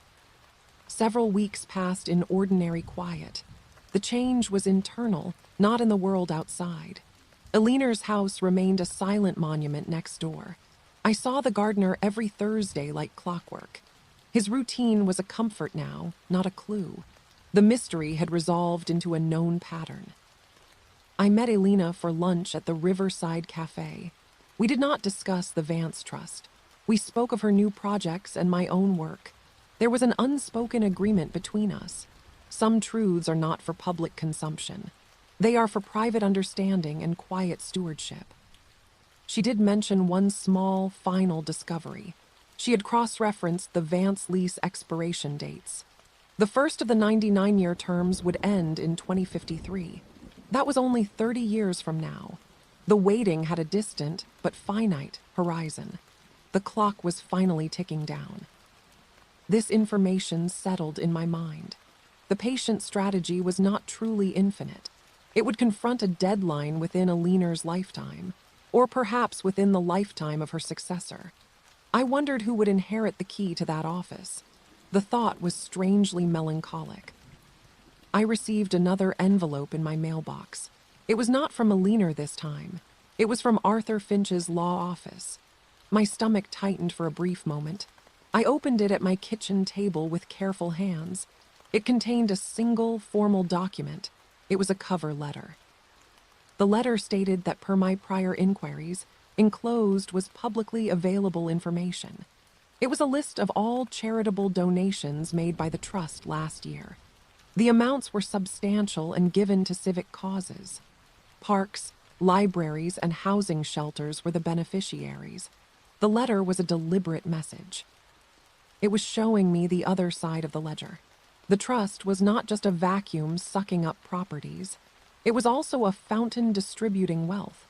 Several weeks passed in ordinary quiet. The change was internal, not in the world outside. Elinor's house remained a silent monument next door. I saw the gardener every Thursday like clockwork. His routine was a comfort now, not a clue. The mystery had resolved into a known pattern. I met Elina for lunch at the Riverside Cafe. We did not discuss the Vance Trust. We spoke of her new projects and my own work. There was an unspoken agreement between us. Some truths are not for public consumption. They are for private understanding and quiet stewardship. She did mention one small, final discovery. She had cross-referenced the Vance lease expiration dates. The first of the 99-year terms would end in 2053. That was only 30 years from now. The waiting had a distant, but finite, horizon. The clock was finally ticking down. This information settled in my mind. The patient strategy was not truly infinite. It would confront a deadline within Elinor's lifetime, or perhaps within the lifetime of her successor. I wondered who would inherit the key to that office. The thought was strangely melancholic. I received another envelope in my mailbox. It was not from Elinor this time. It was from Arthur Finch's law office. My stomach tightened for a brief moment. I opened it at my kitchen table with careful hands. It contained a single formal document. It was a cover letter. The letter stated that per my prior inquiries, enclosed was publicly available information. It was a list of all charitable donations made by the trust last year. The amounts were substantial and given to civic causes. Parks, libraries, and housing shelters were the beneficiaries. The letter was a deliberate message. It was showing me the other side of the ledger. The trust was not just a vacuum sucking up properties. It was also a fountain distributing wealth.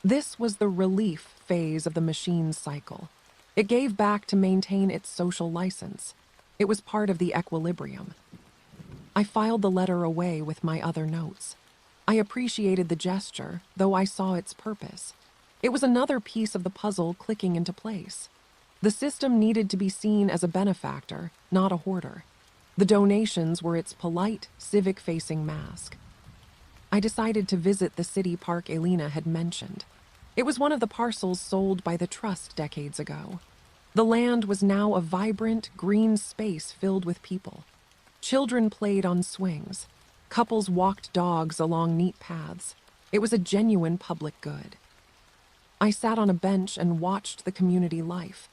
This was the relief phase of the machine's cycle. It gave back to maintain its social license. It was part of the equilibrium. I filed the letter away with my other notes. I appreciated the gesture, though I saw its purpose. It was another piece of the puzzle clicking into place. The system needed to be seen as a benefactor, not a hoarder. The donations were its polite, civic-facing mask. I decided to visit the city park Elina had mentioned. It was one of the parcels sold by the trust decades ago. The land was now a vibrant, green space filled with people. Children played on swings. Couples walked dogs along neat paths. It was a genuine public good. I sat on a bench and watched the community life.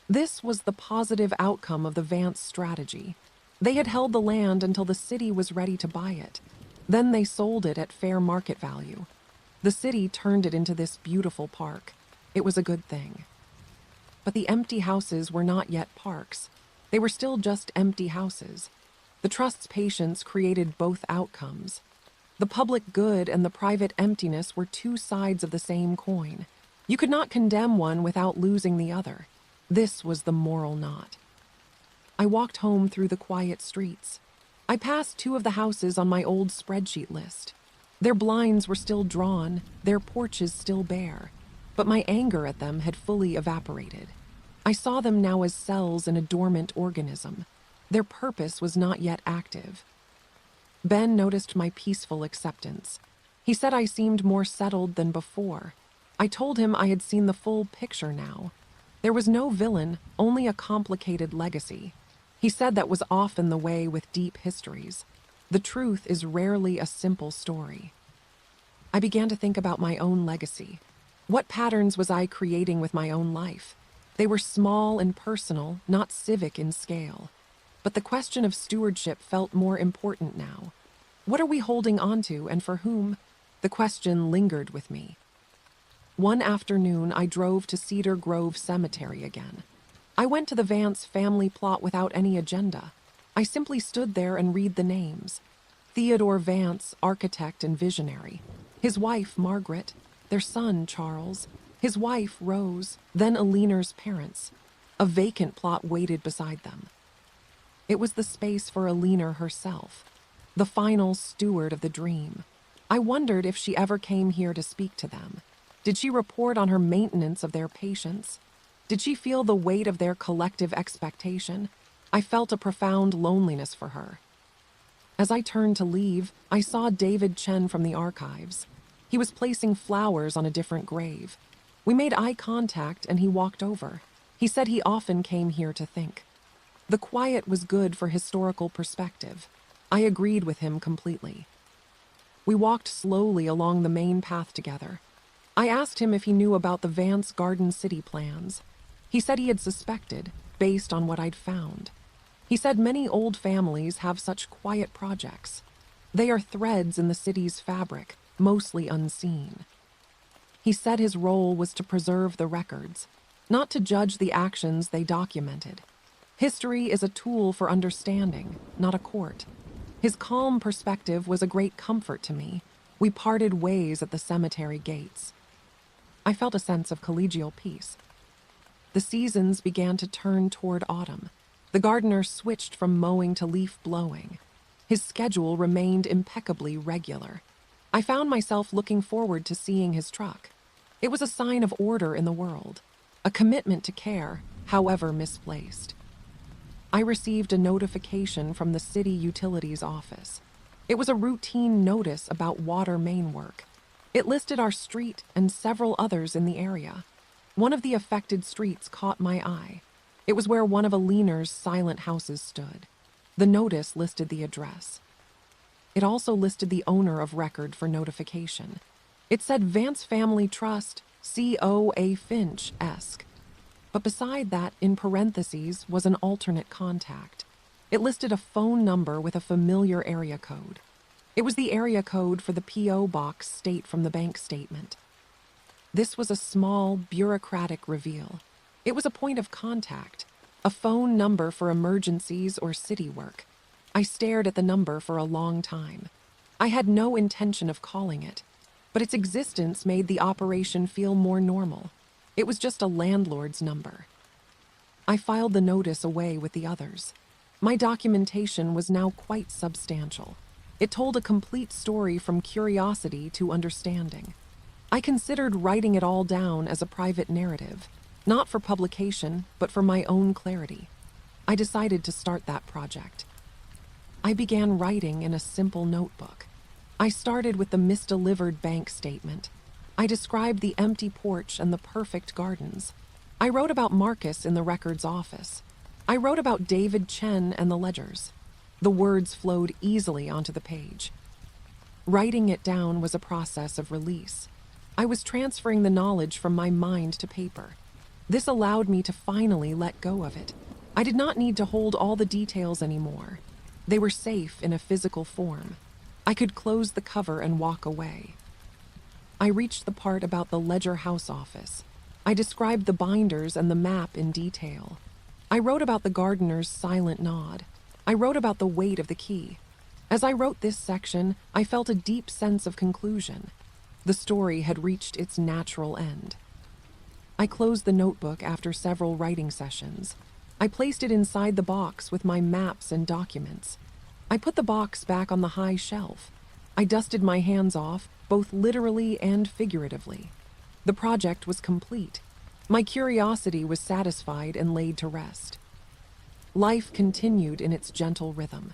This was the positive outcome of the Vance strategy. They had held the land until the city was ready to buy it. Then they sold it at fair market value. The city turned it into this beautiful park. It was a good thing. But the empty houses were not yet parks. They were still just empty houses. The trust's patience created both outcomes. The public good and the private emptiness were two sides of the same coin. You could not condemn one without losing the other. This was the moral knot. I walked home through the quiet streets. I passed two of the houses on my old spreadsheet list. Their blinds were still drawn, their porches still bare, but my anger at them had fully evaporated. I saw them now as cells in a dormant organism. Their purpose was not yet active. Ben noticed my peaceful acceptance. He said I seemed more settled than before. I told him I had seen the full picture now. There was no villain, only a complicated legacy. He said that was often the way with deep histories. The truth is rarely a simple story. I began to think about my own legacy. What patterns was I creating with my own life? They were small and personal, not civic in scale. But the question of stewardship felt more important now. What are we holding on to, and for whom? The question lingered with me. One afternoon, I drove to Cedar Grove Cemetery again. I went to the Vance family plot without any agenda. I simply stood there and read the names. Theodore Vance, architect and visionary. His wife, Margaret. Their son, Charles. His wife, Rose. Then Aliner's parents. A vacant plot waited beside them. It was the space for Aliner herself, the final steward of the dream. I wondered if she ever came here to speak to them. Did she report on her maintenance of their patience? Did she feel the weight of their collective expectation? I felt a profound loneliness for her. As I turned to leave, I saw David Chen from the archives. He was placing flowers on a different grave. We made eye contact and he walked over. He said he often came here to think. The quiet was good for historical perspective. I agreed with him completely. We walked slowly along the main path together. I asked him if he knew about the Vance Garden City plans. He said he had suspected, based on what I'd found. He said many old families have such quiet projects. They are threads in the city's fabric, mostly unseen. He said his role was to preserve the records, not to judge the actions they documented. History is a tool for understanding, not a court. His calm perspective was a great comfort to me. We parted ways at the cemetery gates. I felt a sense of collegial peace. The seasons began to turn toward autumn. The gardener switched from mowing to leaf blowing. His schedule remained impeccably regular. I found myself looking forward to seeing his truck. It was a sign of order in the world, a commitment to care, however misplaced. I received a notification from the city utilities office. It was a routine notice about water main work. It listed our street and several others in the area. One of the affected streets caught my eye. It was where one of Aliner's silent houses stood. The notice listed the address. It also listed the owner of record for notification. It said Vance Family Trust, C.O.A. Finch-esque. But beside that, in parentheses, was an alternate contact. It listed a phone number with a familiar area code. It was the area code for the P.O. box state from the bank statement. This was a small, bureaucratic reveal. It was a point of contact, a phone number for emergencies or city work. I stared at the number for a long time. I had no intention of calling it, but its existence made the operation feel more normal. It was just a landlord's number. I filed the notice away with the others. My documentation was now quite substantial. It told a complete story from curiosity to understanding. I considered writing it all down as a private narrative, not for publication, but for my own clarity. I decided to start that project. I began writing in a simple notebook. I started with the misdelivered bank statement. I described the empty porch and the perfect gardens. I wrote about Marcus in the records office. I wrote about David Chen and the ledgers. The words flowed easily onto the page. Writing it down was a process of release. I was transferring the knowledge from my mind to paper. This allowed me to finally let go of it. I did not need to hold all the details anymore. They were safe in a physical form. I could close the cover and walk away. I reached the part about the Ledger House office. I described the binders and the map in detail. I wrote about the gardener's silent nod. I wrote about the weight of the key. As I wrote this section, I felt a deep sense of conclusion. The story had reached its natural end. I closed the notebook after several writing sessions. I placed it inside the box with my maps and documents. I put the box back on the high shelf. I dusted my hands off, both literally and figuratively. The project was complete. My curiosity was satisfied and laid to rest. Life continued in its gentle rhythm.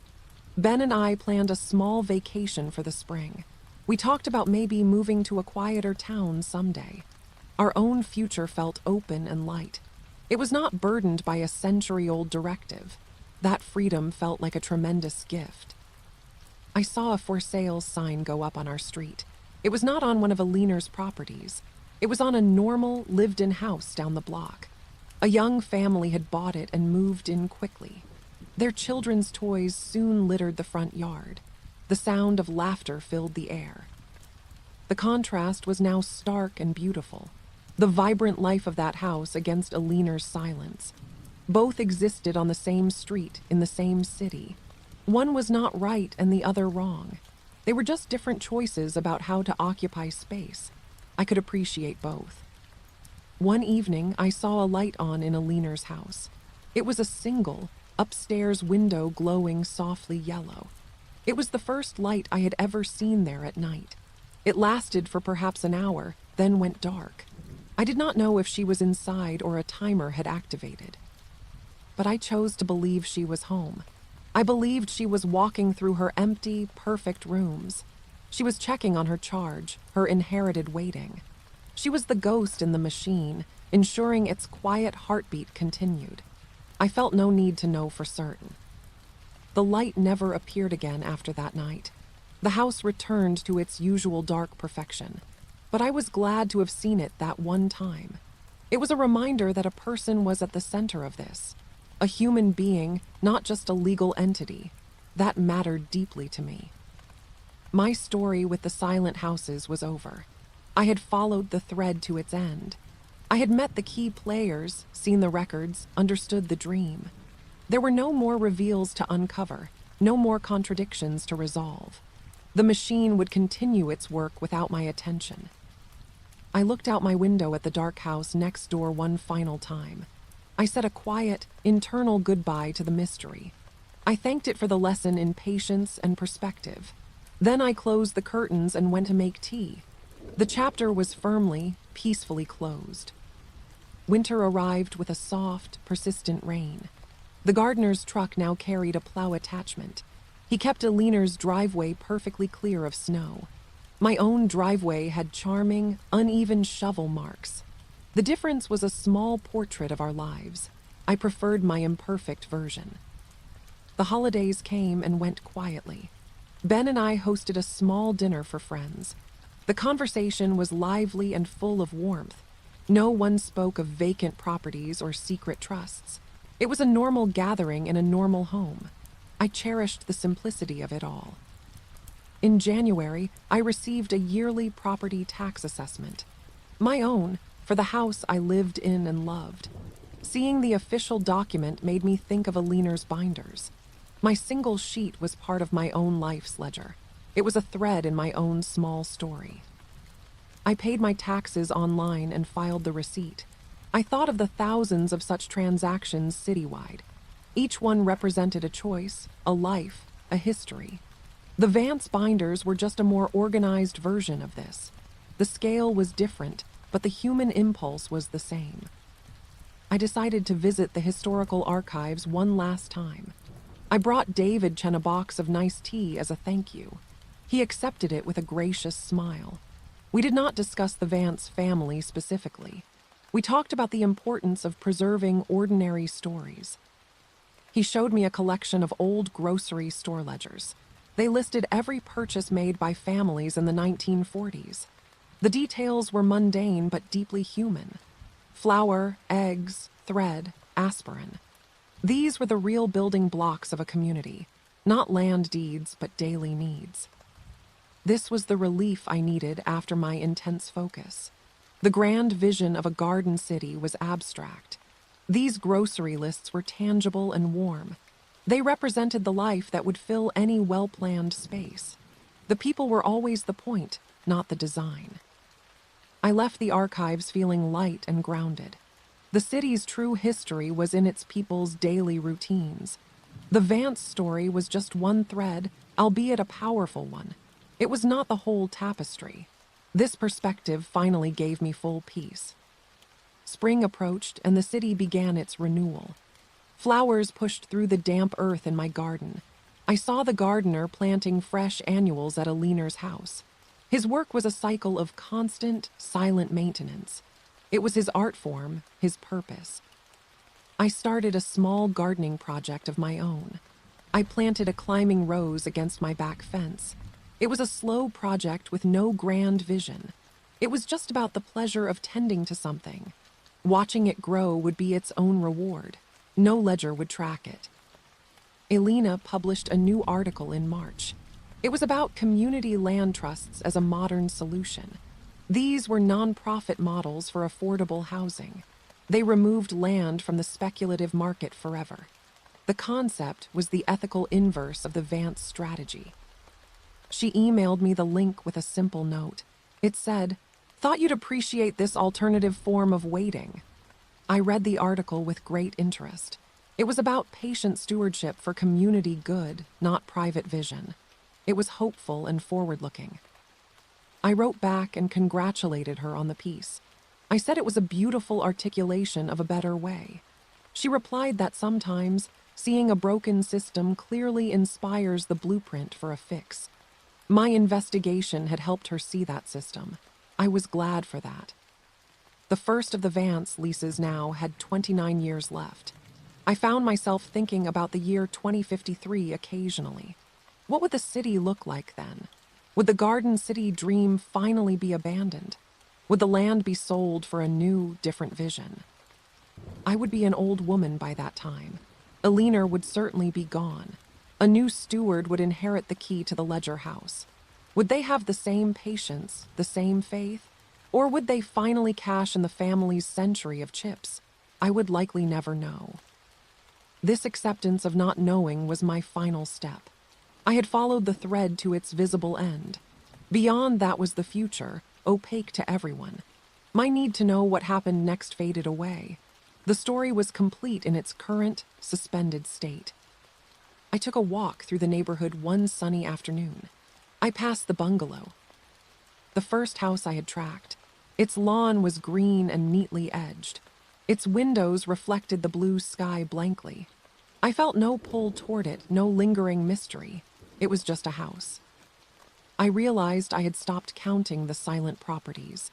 Ben and I planned a small vacation for the spring. We talked about maybe moving to a quieter town someday. Our own future felt open and light. It was not burdened by a century-old directive. That freedom felt like a tremendous gift. I saw a for sale sign go up on our street. It was not on one of Aliner's properties. It was on a normal, lived-in house down the block. A young family had bought it and moved in quickly. Their children's toys soon littered the front yard. The sound of laughter filled the air. The contrast was now stark and beautiful. The vibrant life of that house against Alina's silence. Both existed on the same street, in the same city. One was not right and the other wrong. They were just different choices about how to occupy space. I could appreciate both. One evening, I saw a light on in Alina's house. It was a single, upstairs window glowing softly yellow. It was the first light I had ever seen there at night. It lasted for perhaps an hour, then went dark. I did not know if she was inside or a timer had activated. But I chose to believe she was home. I believed she was walking through her empty, perfect rooms. She was checking on her charge, her inherited waiting. She was the ghost in the machine, ensuring its quiet heartbeat continued. I felt no need to know for certain. The light never appeared again after that night. The house returned to its usual dark perfection. But I was glad to have seen it that one time. It was a reminder that a person was at the center of this. A human being, not just a legal entity. That mattered deeply to me. My story with the silent houses was over. I had followed the thread to its end. I had met the key players, seen the records, understood the dream. There were no more reveals to uncover, no more contradictions to resolve. The machine would continue its work without my attention. I looked out my window at the dark house next door one final time. I said a quiet, internal goodbye to the mystery. I thanked it for the lesson in patience and perspective. Then I closed the curtains and went to make tea. The chapter was firmly, peacefully closed. Winter arrived with a soft, persistent rain. The gardener's truck now carried a plow attachment. He kept Alina's driveway perfectly clear of snow. My own driveway had charming, uneven shovel marks. The difference was a small portrait of our lives. I preferred my imperfect version. The holidays came and went quietly. Ben and I hosted a small dinner for friends. The conversation was lively and full of warmth. No one spoke of vacant properties or secret trusts. It was a normal gathering in a normal home. I cherished the simplicity of it all. In January, I received a yearly property tax assessment. My own, for the house I lived in and loved. Seeing the official document made me think of Alina's binders. My single sheet was part of my own life's ledger. It was a thread in my own small story. I paid my taxes online and filed the receipt. I thought of the thousands of such transactions citywide. Each one represented a choice, a life, a history. The Vance binders were just a more organized version of this. The scale was different, but the human impulse was the same. I decided to visit the historical archives one last time. I brought David Chen a box of nice tea as a thank you. He accepted it with a gracious smile. We did not discuss the Vance family specifically. We talked about the importance of preserving ordinary stories. He showed me a collection of old grocery store ledgers. They listed every purchase made by families in the 1940s. The details were mundane but deeply human. Flour, eggs, thread, aspirin. These were the real building blocks of a community, not land deeds but daily needs. This was the relief I needed after my intense focus. The grand vision of a garden city was abstract. These grocery lists were tangible and warm. They represented the life that would fill any well-planned space. The people were always the point, not the design. I left the archives feeling light and grounded. The city's true history was in its people's daily routines. The Vance story was just one thread, albeit a powerful one. It was not the whole tapestry. This perspective finally gave me full peace. Spring approached and the city began its renewal. Flowers pushed through the damp earth in my garden. I saw the gardener planting fresh annuals at Alina's house. His work was a cycle of constant, silent maintenance. It was his art form, his purpose. I started a small gardening project of my own. I planted a climbing rose against my back fence. It was a slow project with no grand vision. It was just about the pleasure of tending to something. Watching it grow would be its own reward. No ledger would track it. Alina published a new article in March. It was about community land trusts as a modern solution. These were nonprofit models for affordable housing. They removed land from the speculative market forever. The concept was the ethical inverse of the Vance strategy. She emailed me the link with a simple note. It said, "Thought you'd appreciate this alternative form of waiting." I read the article with great interest. It was about patient stewardship for community good, not private vision. It was hopeful and forward-looking. I wrote back and congratulated her on the piece. I said it was a beautiful articulation of a better way. She replied that sometimes seeing a broken system clearly inspires the blueprint for a fix. My investigation had helped her see that system. I was glad for that. The first of the Vance leases now had 29 years left. I found myself thinking about the year 2053 occasionally. What would the city look like then? Would the Garden City dream finally be abandoned? Would the land be sold for a new, different vision? I would be an old woman by that time. Alina would certainly be gone. A new steward would inherit the key to the Ledger house. Would they have the same patience, the same faith? Or would they finally cash in the family's century of chips? I would likely never know. This acceptance of not knowing was my final step. I had followed the thread to its visible end. Beyond that was the future, opaque to everyone. My need to know what happened next faded away. The story was complete in its current, suspended state. I took a walk through the neighborhood one sunny afternoon. I passed the bungalow, the first house I had tracked. Its lawn was green and neatly edged. Its windows reflected the blue sky blankly. I felt no pull toward it, no lingering mystery. It was just a house. I realized I had stopped counting the silent properties.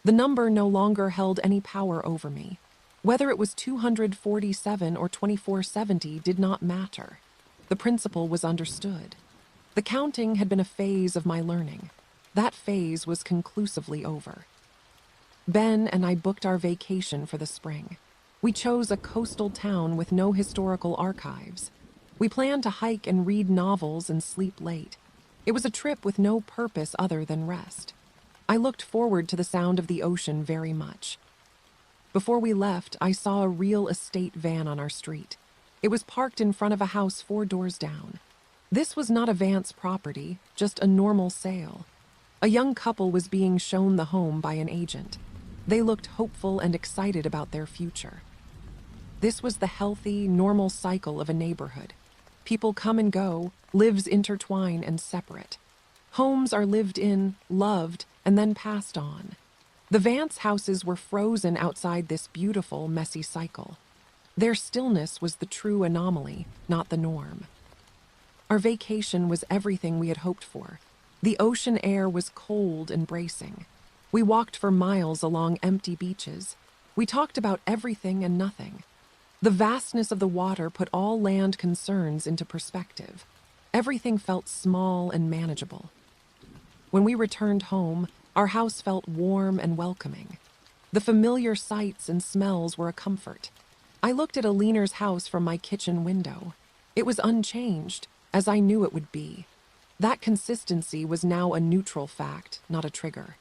The number no longer held any power over me. Whether it was 247 or 2470 did not matter. The principle was understood. The counting had been a phase of my learning. That phase was conclusively over. Ben and I booked our vacation for the spring. We chose a coastal town with no historical archives. We planned to hike and read novels and sleep late. It was a trip with no purpose other than rest. I looked forward to the sound of the ocean very much. Before we left, I saw a real estate van on our street. It was parked in front of a house 4 doors down. This was not a Vance property, just a normal sale. A young couple was being shown the home by an agent. They looked hopeful and excited about their future. This was the healthy, normal cycle of a neighborhood. People come and go, lives intertwine and separate. Homes are lived in, loved, and then passed on. The Vance houses were frozen outside this beautiful, messy cycle. Their stillness was the true anomaly, not the norm. Our vacation was everything we had hoped for. The ocean air was cold and bracing. We walked for miles along empty beaches. We talked about everything and nothing. The vastness of the water put all land concerns into perspective. Everything felt small and manageable. When we returned home, our house felt warm and welcoming. The familiar sights and smells were a comfort. I looked at Alina's house from my kitchen window. It was unchanged, as I knew it would be. That consistency was now a neutral fact, not a trigger.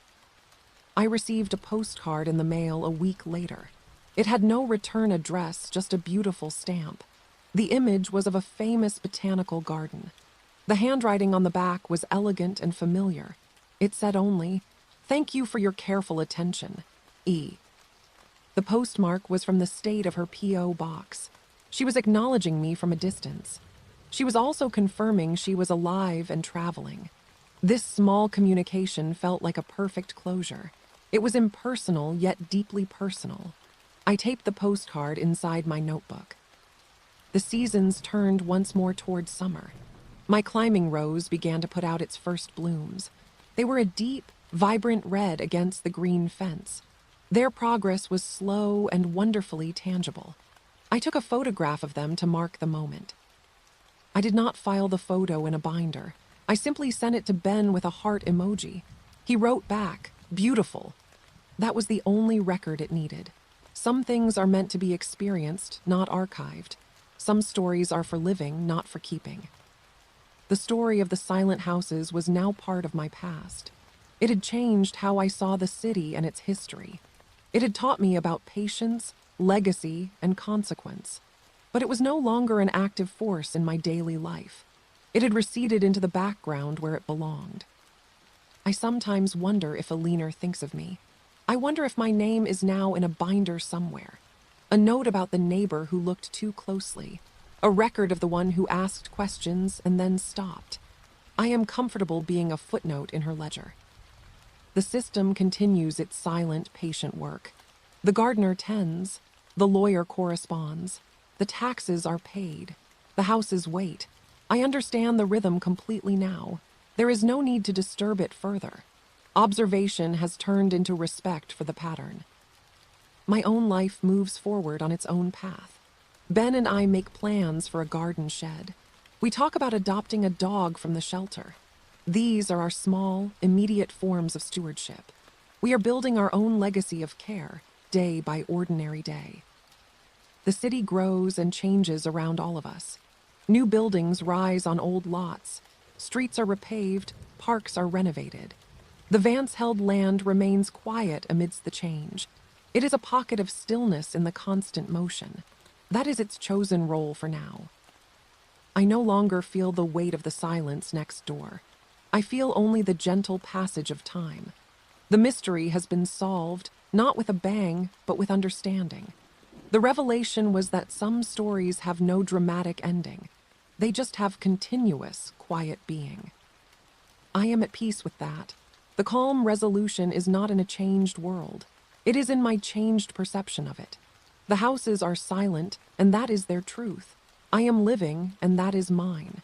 I received a postcard in the mail a week later. It had no return address, just a beautiful stamp. The image was of a famous botanical garden. The handwriting on the back was elegant and familiar. It said only, "Thank you for your careful attention, E." The postmark was from the state of her P.O. box. She was acknowledging me from a distance. She was also confirming she was alive and traveling. This small communication felt like a perfect closure. It was impersonal, yet deeply personal. I taped the postcard inside my notebook. The seasons turned once more toward summer. My climbing rose began to put out its first blooms. They were a deep, vibrant red against the green fence. Their progress was slow and wonderfully tangible. I took a photograph of them to mark the moment. I did not file the photo in a binder. I simply sent it to Ben with a heart emoji. He wrote back, "Beautiful." That was the only record it needed. Some things are meant to be experienced, not archived. Some stories are for living, not for keeping. The The story of the silent houses was now part of my past. It had changed how I saw the city and its history. It had taught me about patience, legacy, and consequence. But it was no longer an active force in my daily life. It had receded into the background where it belonged. I sometimes wonder if Alina thinks of me. I wonder if my name is now in a binder somewhere. A note about the neighbor who looked too closely. A record of the one who asked questions and then stopped. I am comfortable being a footnote in her ledger. The system continues its silent, patient work. The gardener tends. The lawyer corresponds. The taxes are paid. The houses wait. I understand the rhythm completely now. There is no need to disturb it further. Observation has turned into respect for the pattern. My own life moves forward on its own path. Ben and I make plans for a garden shed. We talk about adopting a dog from the shelter. These are our small, immediate forms of stewardship. We are building our own legacy of care, day by ordinary day. The city grows and changes around all of us. New buildings rise on old lots. Streets are repaved, parks are renovated. The Vance-held land remains quiet amidst the change. It is a pocket of stillness in the constant motion. That is its chosen role for now. I no longer feel the weight of the silence next door. I feel only the gentle passage of time. The mystery has been solved, not with a bang, but with understanding. The revelation was that some stories have no dramatic ending. They just have continuous, quiet being. I am at peace with that. The calm resolution is not in a changed world. It is in my changed perception of it. The houses are silent, and that is their truth. I am living, and that is mine.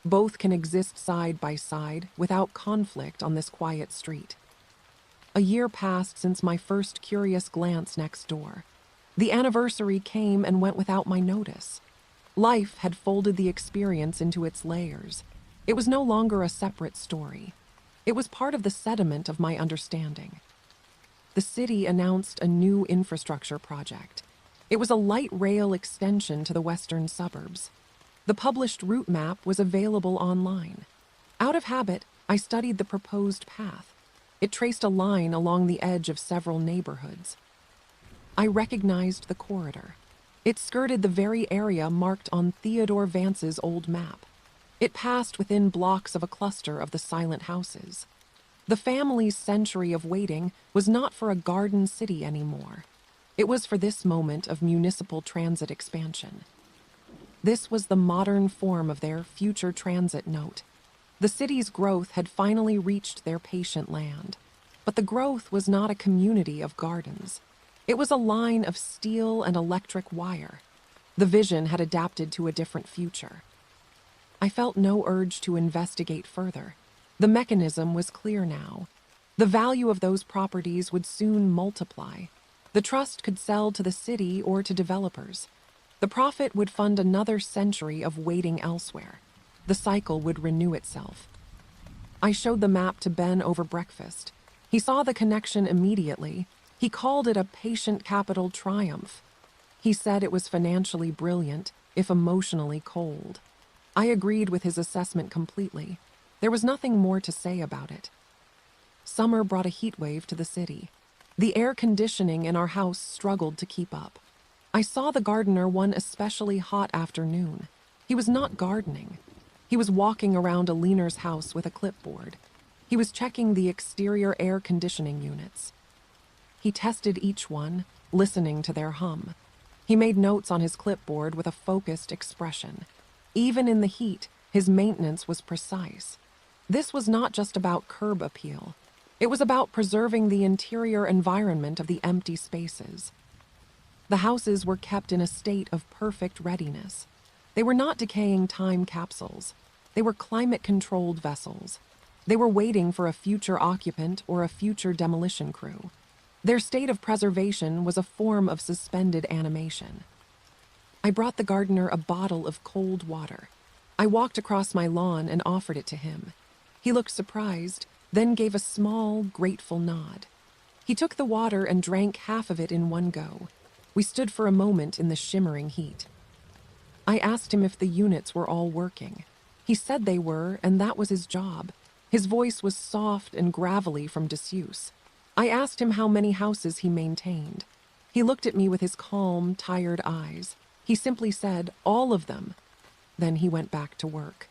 Both can exist side by side, without conflict on this quiet street. A year passed since my first curious glance next door. The anniversary came and went without my notice. Life had folded the experience into its layers. It was no longer a separate story. It was part of the sediment of my understanding. The city announced a new infrastructure project. It was a light rail extension to the western suburbs. The published route map was available online. Out of habit, I studied the proposed path. It traced a line along the edge of several neighborhoods. I recognized the corridor. It skirted the very area marked on Theodore Vance's old map. It passed within blocks of a cluster of the silent houses. The family's century of waiting was not for a garden city anymore. It was for this moment of municipal transit expansion. This was the modern form of their future transit note. The city's growth had finally reached their patient land. But the growth was not a community of gardens. It was a line of steel and electric wire. The vision had adapted to a different future. I felt no urge to investigate further. The mechanism was clear now. The value of those properties would soon multiply. The trust could sell to the city or to developers. The profit would fund another century of waiting elsewhere. The cycle would renew itself. I showed the map to Ben over breakfast. He saw the connection immediately. He called it a patient capital triumph. He said it was financially brilliant, if emotionally cold. I agreed with his assessment completely. There was nothing more to say about it. Summer brought a heat wave to the city. The air conditioning in our house struggled to keep up. I saw the gardener one especially hot afternoon. He was not gardening. He was walking around Alina's house with a clipboard. He was checking the exterior air conditioning units. He tested each one, listening to their hum. He made notes on his clipboard with a focused expression. Even in the heat, his maintenance was precise. This was not just about curb appeal. It was about preserving the interior environment of the empty spaces. The houses were kept in a state of perfect readiness. They were not decaying time capsules. They were climate-controlled vessels. They were waiting for a future occupant or a future demolition crew. Their state of preservation was a form of suspended animation. I brought the gardener a bottle of cold water. I walked across my lawn and offered it to him. He looked surprised, then gave a small, grateful nod. He took the water and drank half of it in one go. We stood for a moment in the shimmering heat. I asked him if the units were all working. He said they were, and that was his job. His voice was soft and gravelly from disuse. I asked him how many houses he maintained. He looked at me with his calm, tired eyes. He simply said, "All of them." Then he went back to work.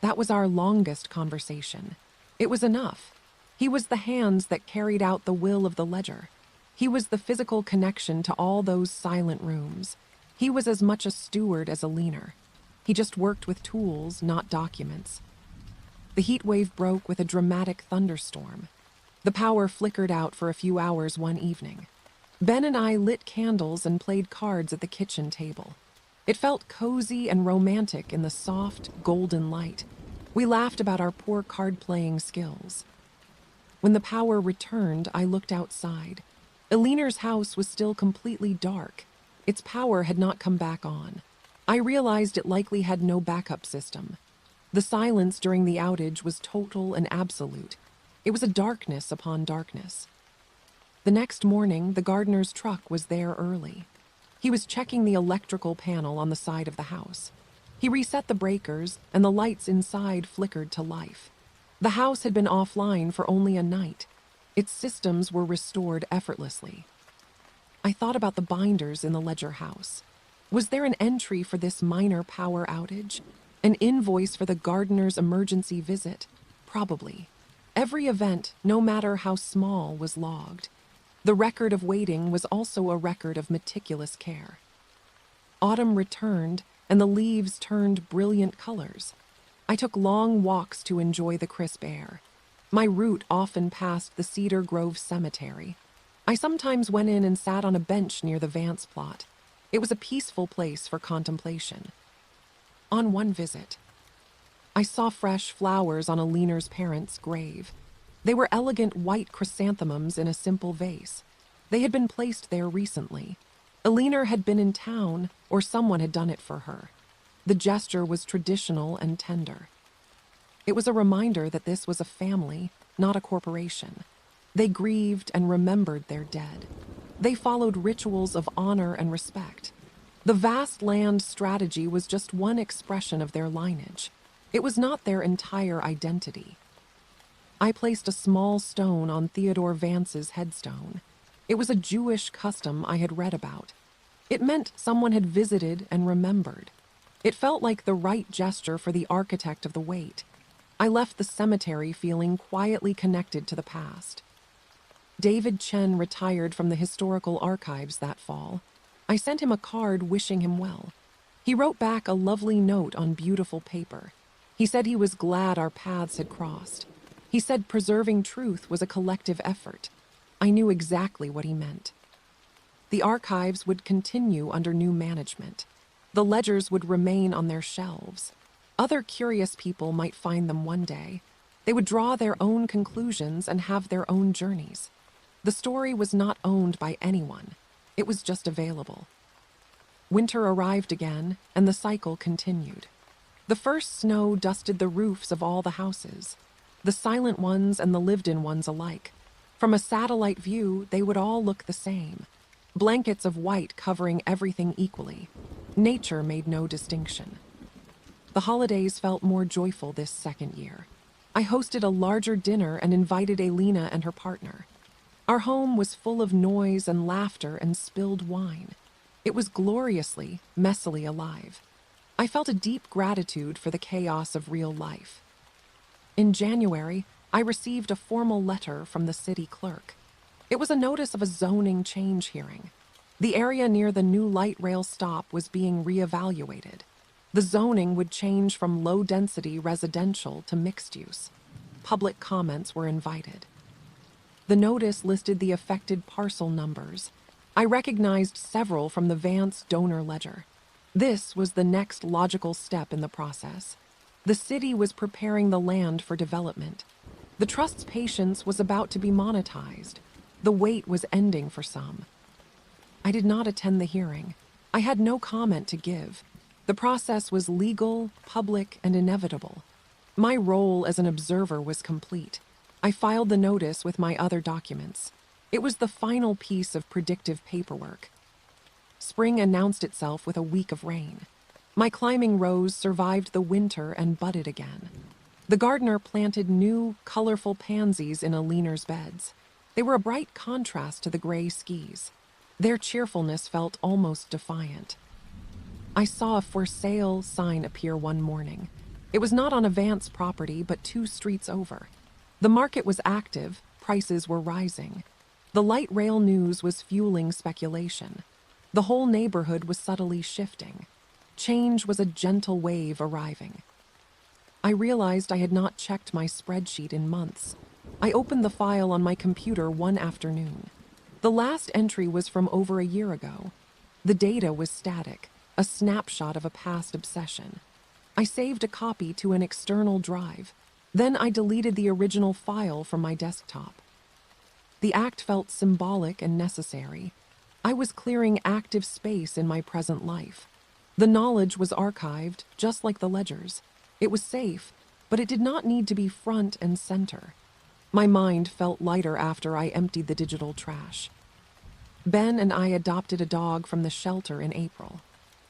That was our longest conversation. It was enough. He was the hands that carried out the will of the ledger. He was the physical connection to all those silent rooms. He was as much a steward as a leaner. He just worked with tools, not documents. The heat wave broke with a dramatic thunderstorm. The power flickered out for a few hours one evening. Ben and I lit candles and played cards at the kitchen table. It felt cozy and romantic in the soft, golden light. We laughed about our poor card-playing skills. When the power returned, I looked outside. Eliner's house was still completely dark. Its power had not come back on. I realized it likely had no backup system. The silence during the outage was total and absolute. It was a darkness upon darkness. The next morning, the gardener's truck was there early. He was checking the electrical panel on the side of the house. He reset the breakers, and the lights inside flickered to life. The house had been offline for only a night. Its systems were restored effortlessly. I thought about the binders in the ledger house. Was there an entry for this minor power outage? An invoice for the gardener's emergency visit? Probably. Every event, no matter how small, was logged. The record of waiting was also a record of meticulous care. Autumn returned, and the leaves turned brilliant colors. I took long walks to enjoy the crisp air. My route often passed the Cedar Grove Cemetery. I sometimes went in and sat on a bench near the Vance plot. It was a peaceful place for contemplation. On one visit, I saw fresh flowers on Eliner's parents' grave. They were elegant white chrysanthemums in a simple vase. They had been placed there recently. Eliner had been in town, or someone had done it for her. The gesture was traditional and tender. It was a reminder that this was a family, not a corporation. They grieved and remembered their dead. They followed rituals of honor and respect. The vast land strategy was just one expression of their lineage. It was not their entire identity. I placed a small stone on Theodore Vance's headstone. It was a Jewish custom I had read about. It meant someone had visited and remembered. It felt like the right gesture for the architect of the wait. I left the cemetery feeling quietly connected to the past. David Chen retired from the historical archives that fall. I sent him a card wishing him well. He wrote back a lovely note on beautiful paper. He said he was glad our paths had crossed. He said preserving truth was a collective effort. I knew exactly what he meant. The archives would continue under new management. The ledgers would remain on their shelves. Other curious people might find them one day. They would draw their own conclusions and have their own journeys. The story was not owned by anyone. It was just available. Winter arrived again, and the cycle continued. The first snow dusted the roofs of all the houses, the silent ones and the lived-in ones alike. From a satellite view, they would all look the same. Blankets of white covering everything equally. Nature made no distinction. The holidays felt more joyful this second year. I hosted a larger dinner and invited Elena and her partner. Our home was full of noise and laughter and spilled wine. It was gloriously, messily alive. I felt a deep gratitude for the chaos of real life. In January, I received a formal letter from the city clerk. It was a notice of a zoning change hearing. The area near the new light rail stop was being reevaluated. The zoning would change from low-density residential to mixed use. Public comments were invited. The notice listed the affected parcel numbers. I recognized several from the Vance donor ledger. This was the next logical step in the process. The city was preparing the land for development. The trust's patience was about to be monetized. The wait was ending for some. I did not attend the hearing. I had no comment to give. The process was legal, public, and inevitable. My role as an observer was complete. I filed the notice with my other documents. It was the final piece of predictive paperwork. Spring announced itself with a week of rain. My climbing rose survived the winter and budded again. The gardener planted new, colorful pansies in Aliner's beds. They were a bright contrast to the gray skis. Their cheerfulness felt almost defiant. I saw a for sale sign appear one morning. It was not on a Vance property, but 2 streets over. The market was active, prices were rising. The light rail news was fueling speculation. The whole neighborhood was subtly shifting. Change was a gentle wave arriving. I realized I had not checked my spreadsheet in months. I opened the file on my computer one afternoon. The last entry was from over a year ago. The data was static, a snapshot of a past obsession. I saved a copy to an external drive. Then I deleted the original file from my desktop. The act felt symbolic and necessary. I was clearing active space in my present life. The knowledge was archived, just like the ledgers. It was safe, but it did not need to be front and center. My mind felt lighter after I emptied the digital trash. Ben and I adopted a dog from the shelter in April.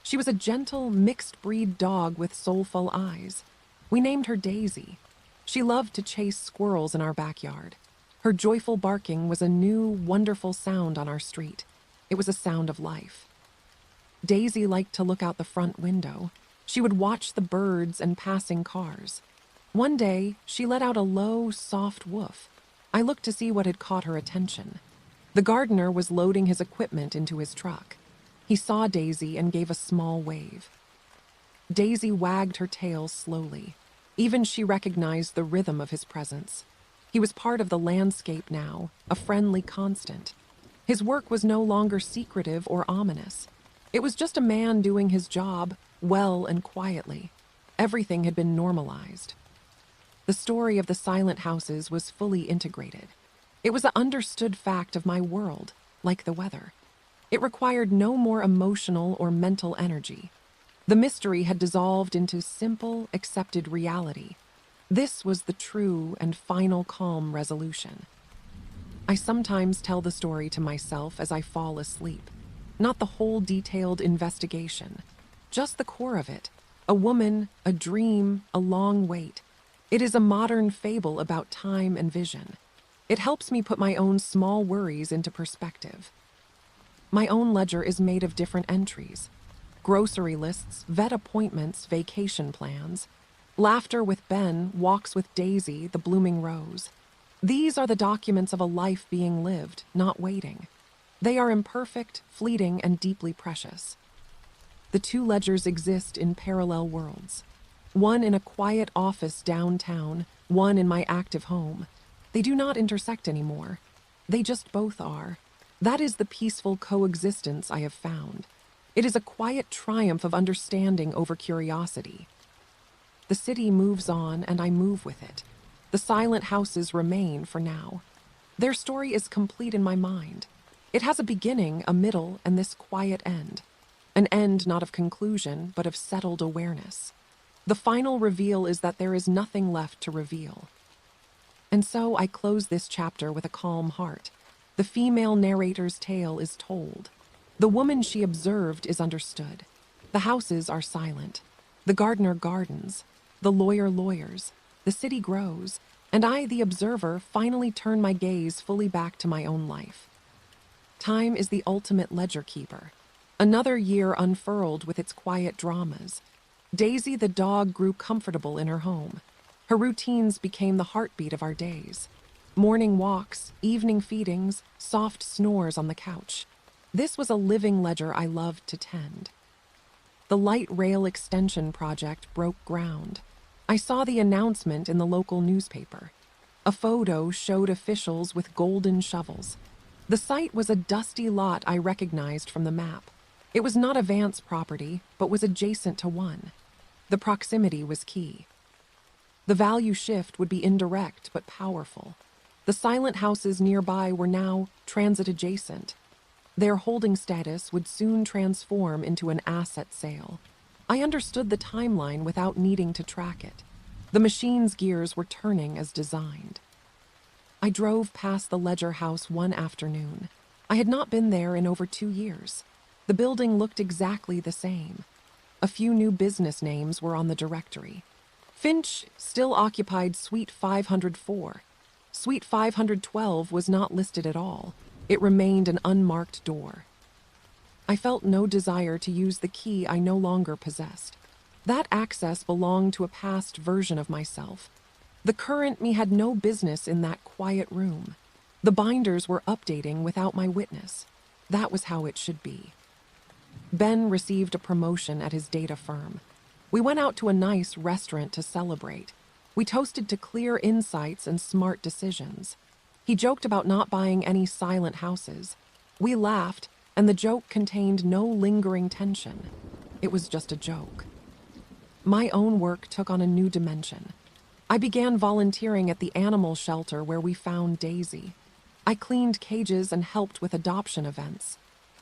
She was a gentle, mixed-breed dog with soulful eyes. We named her Daisy. She loved to chase squirrels in our backyard. Her joyful barking was a new, wonderful sound on our street. It was a sound of life. Daisy liked to look out the front window. She would watch the birds and passing cars. One day, she let out a low, soft woof. I looked to see what had caught her attention. The gardener was loading his equipment into his truck. He saw Daisy and gave a small wave. Daisy wagged her tail slowly. Even she recognized the rhythm of his presence. He was part of the landscape now, a friendly constant. His work was no longer secretive or ominous. It was just a man doing his job, well and quietly. Everything had been normalized. The story of the silent houses was fully integrated. It was an understood fact of my world, like the weather. It required no more emotional or mental energy. The mystery had dissolved into simple, accepted reality. This was the true and final calm resolution. I sometimes tell the story to myself as I fall asleep. Not the whole detailed investigation, just the core of it. A woman, a dream, a long wait. It is a modern fable about time and vision. It helps me put my own small worries into perspective. My own ledger is made of different entries. Grocery lists, vet appointments, vacation plans. Laughter with Ben, walks with Daisy, the blooming rose. These are the documents of a life being lived, not waiting. They are imperfect, fleeting, and deeply precious. The 2 ledgers exist in parallel worlds. One in a quiet office downtown, one in my active home. They do not intersect anymore. They just both are. That is the peaceful coexistence I have found. It is a quiet triumph of understanding over curiosity. The city moves on, and I move with it. The silent houses remain for now. Their story is complete in my mind. It has a beginning, a middle, and this quiet end. An end not of conclusion, but of settled awareness. The final reveal is that there is nothing left to reveal. And so I close this chapter with a calm heart. The female narrator's tale is told. The woman she observed is understood. The houses are silent. The gardener gardens. The lawyer lawyers. The city grows. And I, the observer, finally turn my gaze fully back to my own life. Time is the ultimate ledger keeper. Another year unfurled with its quiet dramas. Daisy the dog grew comfortable in her home. Her routines became the heartbeat of our days. Morning walks, evening feedings, soft snores on the couch. This was a living ledger I loved to tend. The light rail extension project broke ground. I saw the announcement in the local newspaper. A photo showed officials with golden shovels. The site was a dusty lot I recognized from the map. It was not a Vance property, but was adjacent to one. The proximity was key. The value shift would be indirect but powerful. The silent houses nearby were now transit adjacent. Their holding status would soon transform into an asset sale. I understood the timeline without needing to track it. The machine's gears were turning as designed. I drove past the Ledger house one afternoon. I had not been there in over 2 years. The building looked exactly the same. A few new business names were on the directory. Finch still occupied Suite 504. Suite 512 was not listed at all. It remained an unmarked door. I felt no desire to use the key I no longer possessed. That access belonged to a past version of myself. The current me had no business in that quiet room. The binders were updating without my witness. That was how it should be. Ben received a promotion at his data firm. We went out to a nice restaurant to celebrate. We toasted to clear insights and smart decisions. He joked about not buying any silent houses. We laughed, and the joke contained no lingering tension. It was just a joke. My own work took on a new dimension. I began volunteering at the animal shelter where we found Daisy. I cleaned cages and helped with adoption events.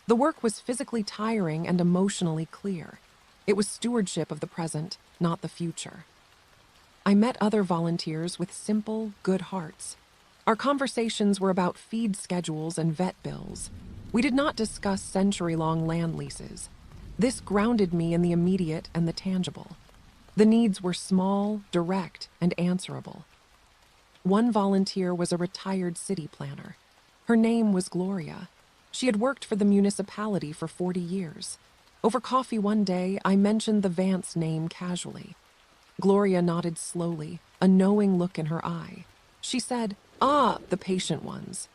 The work was physically tiring and emotionally clear. It was stewardship of the present, not the future. I met other volunteers with simple, good hearts. Our conversations were about feed schedules and vet bills. We did not discuss century-long land leases. This grounded me in the immediate and the tangible. The needs were small, direct, and answerable. One volunteer was a retired city planner. Her name was Gloria. She had worked for the municipality for 40 years. Over coffee one day, I mentioned the Vance name casually. Gloria nodded slowly, a knowing look in her eye. She said, "Ah, the patient ones."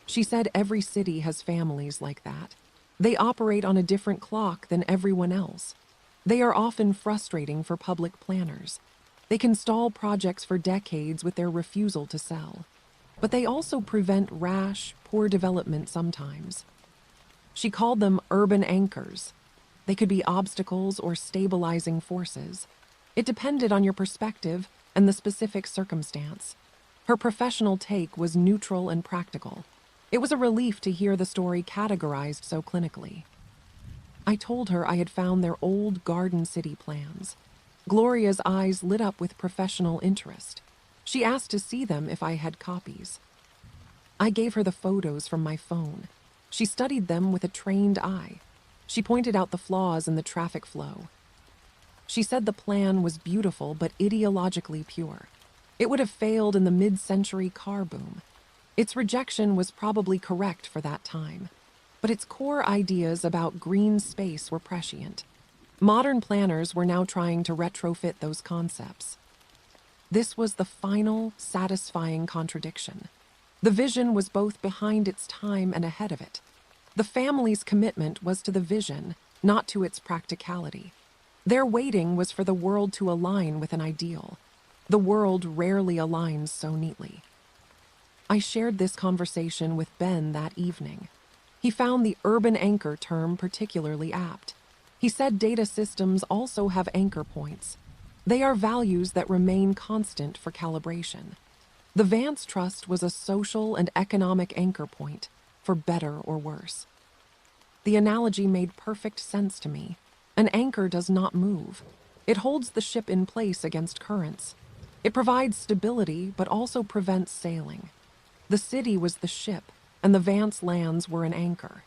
She said every city has families like that. They operate on a different clock than everyone else. They are often frustrating for public planners. They can stall projects for decades with their refusal to sell. But they also prevent rash, poor development sometimes. She called them urban anchors. They could be obstacles or stabilizing forces. It depended on your perspective and the specific circumstance. Her professional take was neutral and practical. It was a relief to hear the story categorized so clinically. I told her I had found their old Garden City plans. Gloria's eyes lit up with professional interest. She asked to see them if I had copies. I gave her the photos from my phone. She studied them with a trained eye. She pointed out the flaws in the traffic flow. She said the plan was beautiful but ideologically pure. It would have failed in the mid-century car boom. Its rejection was probably correct for that time, but its core ideas about green space were prescient. Modern planners were now trying to retrofit those concepts. This was the final, satisfying contradiction. The vision was both behind its time and ahead of it. The family's commitment was to the vision, not to its practicality. Their waiting was for the world to align with an ideal. The world rarely aligns so neatly. I shared this conversation with Ben that evening. He found the urban anchor term particularly apt. He said data systems also have anchor points. They are values that remain constant for calibration. The Vance Trust was a social and economic anchor point, for better or worse. The analogy made perfect sense to me. An anchor does not move. It holds the ship in place against currents. It provides stability, but also prevents sailing. The city was the ship, and the Vance lands were an anchor.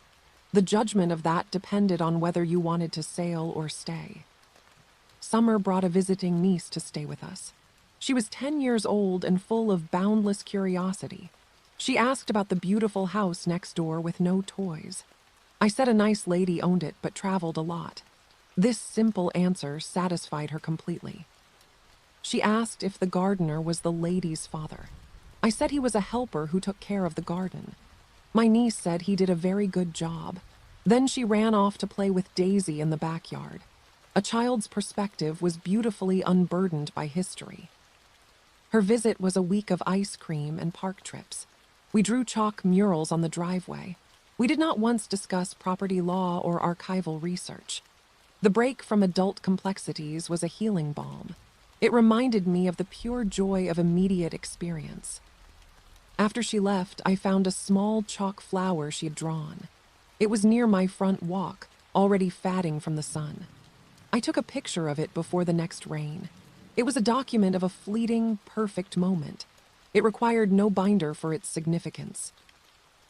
The judgment of that depended on whether you wanted to sail or stay. Summer brought a visiting niece to stay with us. She was 10 years old and full of boundless curiosity. She asked about the beautiful house next door with no toys. I said a nice lady owned it but traveled a lot. This simple answer satisfied her completely. She asked if the gardener was the lady's father. I said he was a helper who took care of the garden. My niece said he did a very good job. Then she ran off to play with Daisy in the backyard. A child's perspective was beautifully unburdened by history. Her visit was a week of ice cream and park trips. We drew chalk murals on the driveway. We did not once discuss property law or archival research. The break from adult complexities was a healing balm. It reminded me of the pure joy of immediate experience. After she left, I found a small chalk flower she had drawn. It was near my front walk, already fatting from the sun. I took a picture of it before the next rain. It was a document of a fleeting, perfect moment. It required no binder for its significance.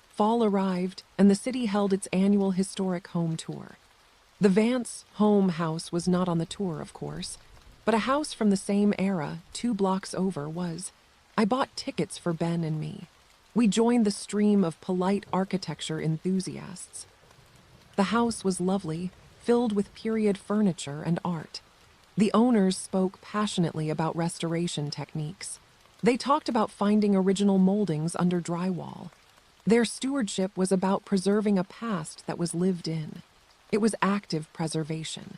Fall arrived, and the city held its annual historic home tour. The Vance home house was not on the tour, of course, but a house from the same era, 2 blocks over, was. I bought tickets for Ben and me. We joined the stream of polite architecture enthusiasts. The house was lovely, filled with period furniture and art. The owners spoke passionately about restoration techniques. They talked about finding original moldings under drywall. Their stewardship was about preserving a past that was lived in. It was active preservation.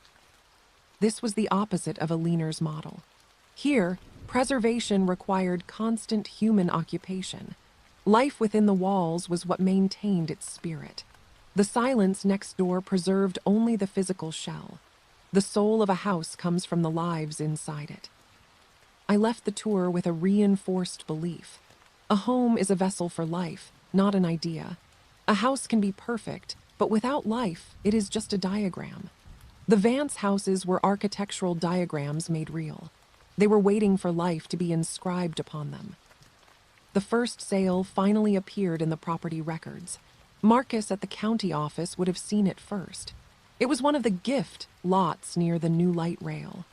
This was the opposite of a Leaner's model. Here, preservation required constant human occupation. Life within the walls was what maintained its spirit. The silence next door preserved only the physical shell. The soul of a house comes from the lives inside it. I left the tour with a reinforced belief. A home is a vessel for life, not an idea. A house can be perfect, but without life, it is just a diagram. The Vance houses were architectural diagrams made real. They were waiting for life to be inscribed upon them. The first sale finally appeared in the property records. Marcus at the county office would have seen it first. It was one of the gift lots near the new light rail.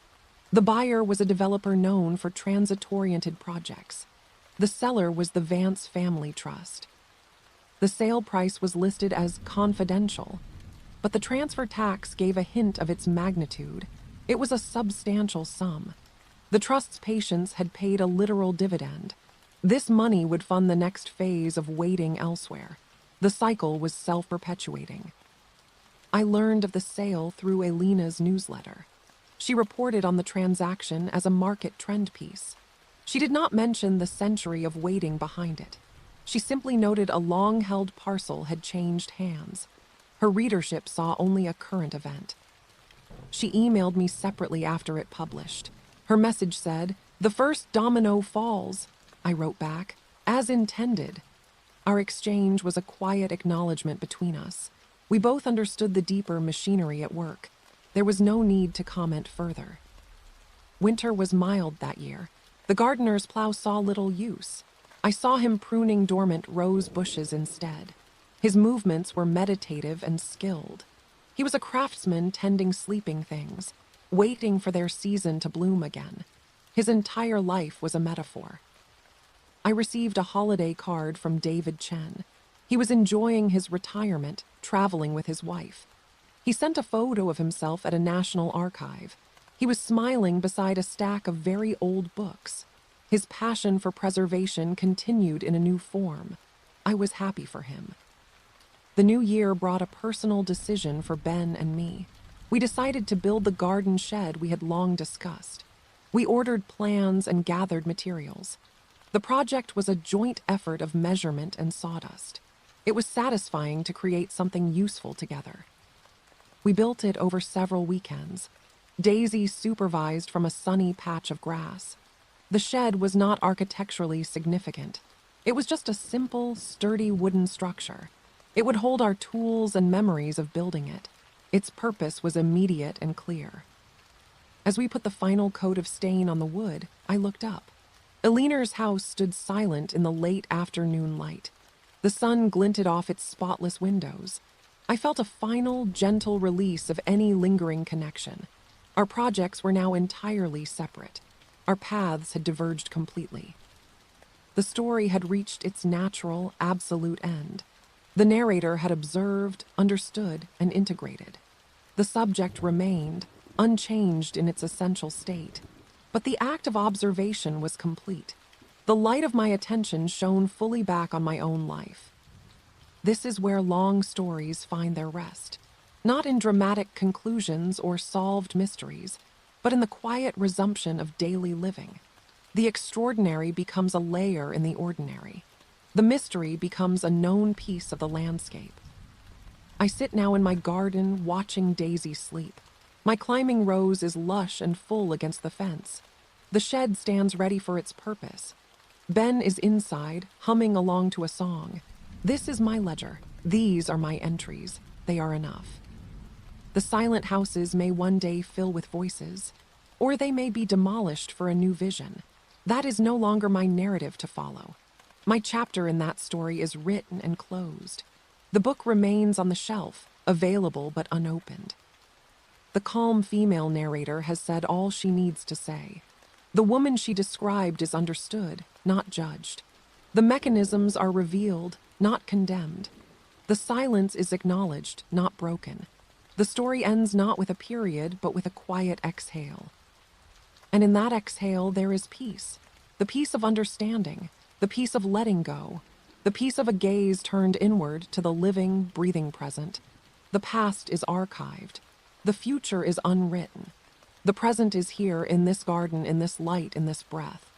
The buyer was a developer known for transit-oriented projects. The seller was the Vance Family Trust. The sale price was listed as confidential, but the transfer tax gave a hint of its magnitude. It was a substantial sum. The trust's patience had paid a literal dividend. This money would fund the next phase of waiting elsewhere. The cycle was self-perpetuating. I learned of the sale through Elena's newsletter. She reported on the transaction as a market trend piece. She did not mention the century of waiting behind it. She simply noted a long-held parcel had changed hands. Her readership saw only a current event. She emailed me separately after it published. Her message said, "The first domino falls." I wrote back, "As intended." Our exchange was a quiet acknowledgement between us. We both understood the deeper machinery at work. There was no need to comment further. Winter was mild that year. The gardener's plow saw little use. I saw him pruning dormant rose bushes instead. His movements were meditative and skilled. He was a craftsman tending sleeping things, waiting for their season to bloom again. His entire life was a metaphor. I received a holiday card from David Chen. He was enjoying his retirement, traveling with his wife. He sent a photo of himself at a national archive. He was smiling beside a stack of very old books. His passion for preservation continued in a new form. I was happy for him. The new year brought a personal decision for Ben and me. We decided to build the garden shed we had long discussed. We ordered plans and gathered materials. The project was a joint effort of measurement and sawdust. It was satisfying to create something useful together. We built it over several weekends. Daisy supervised from a sunny patch of grass. The shed was not architecturally significant. It was just a simple, sturdy wooden structure. It would hold our tools and memories of building it. Its purpose was immediate and clear. As we put the final coat of stain on the wood, I looked up. Eleanor's house stood silent in the late afternoon light. The sun glinted off its spotless windows. I felt a final, gentle release of any lingering connection. Our projects were now entirely separate. Our paths had diverged completely. The story had reached its natural, absolute end. The narrator had observed, understood, and integrated. The subject remained, unchanged in its essential state. But the act of observation was complete. The light of my attention shone fully back on my own life. This is where long stories find their rest. Not in dramatic conclusions or solved mysteries, but in the quiet resumption of daily living. The extraordinary becomes a layer in the ordinary. The mystery becomes a known piece of the landscape. I sit now in my garden watching Daisy sleep. My climbing rose is lush and full against the fence. The shed stands ready for its purpose. Ben is inside, humming along to a song. This is my ledger. These are my entries. They are enough. The silent houses may one day fill with voices, or they may be demolished for a new vision. That is no longer my narrative to follow. My chapter in that story is written and closed. The book remains on the shelf, available but unopened. The calm female narrator has said all she needs to say. The woman she described is understood, not judged. The mechanisms are revealed, not condemned. The silence is acknowledged, not broken. The story ends not with a period, but with a quiet exhale. And in that exhale, there is peace. The peace of understanding, the peace of letting go, the peace of a gaze turned inward to the living, breathing present. The past is archived. The future is unwritten. The present is here in this garden, in this light, in this breath.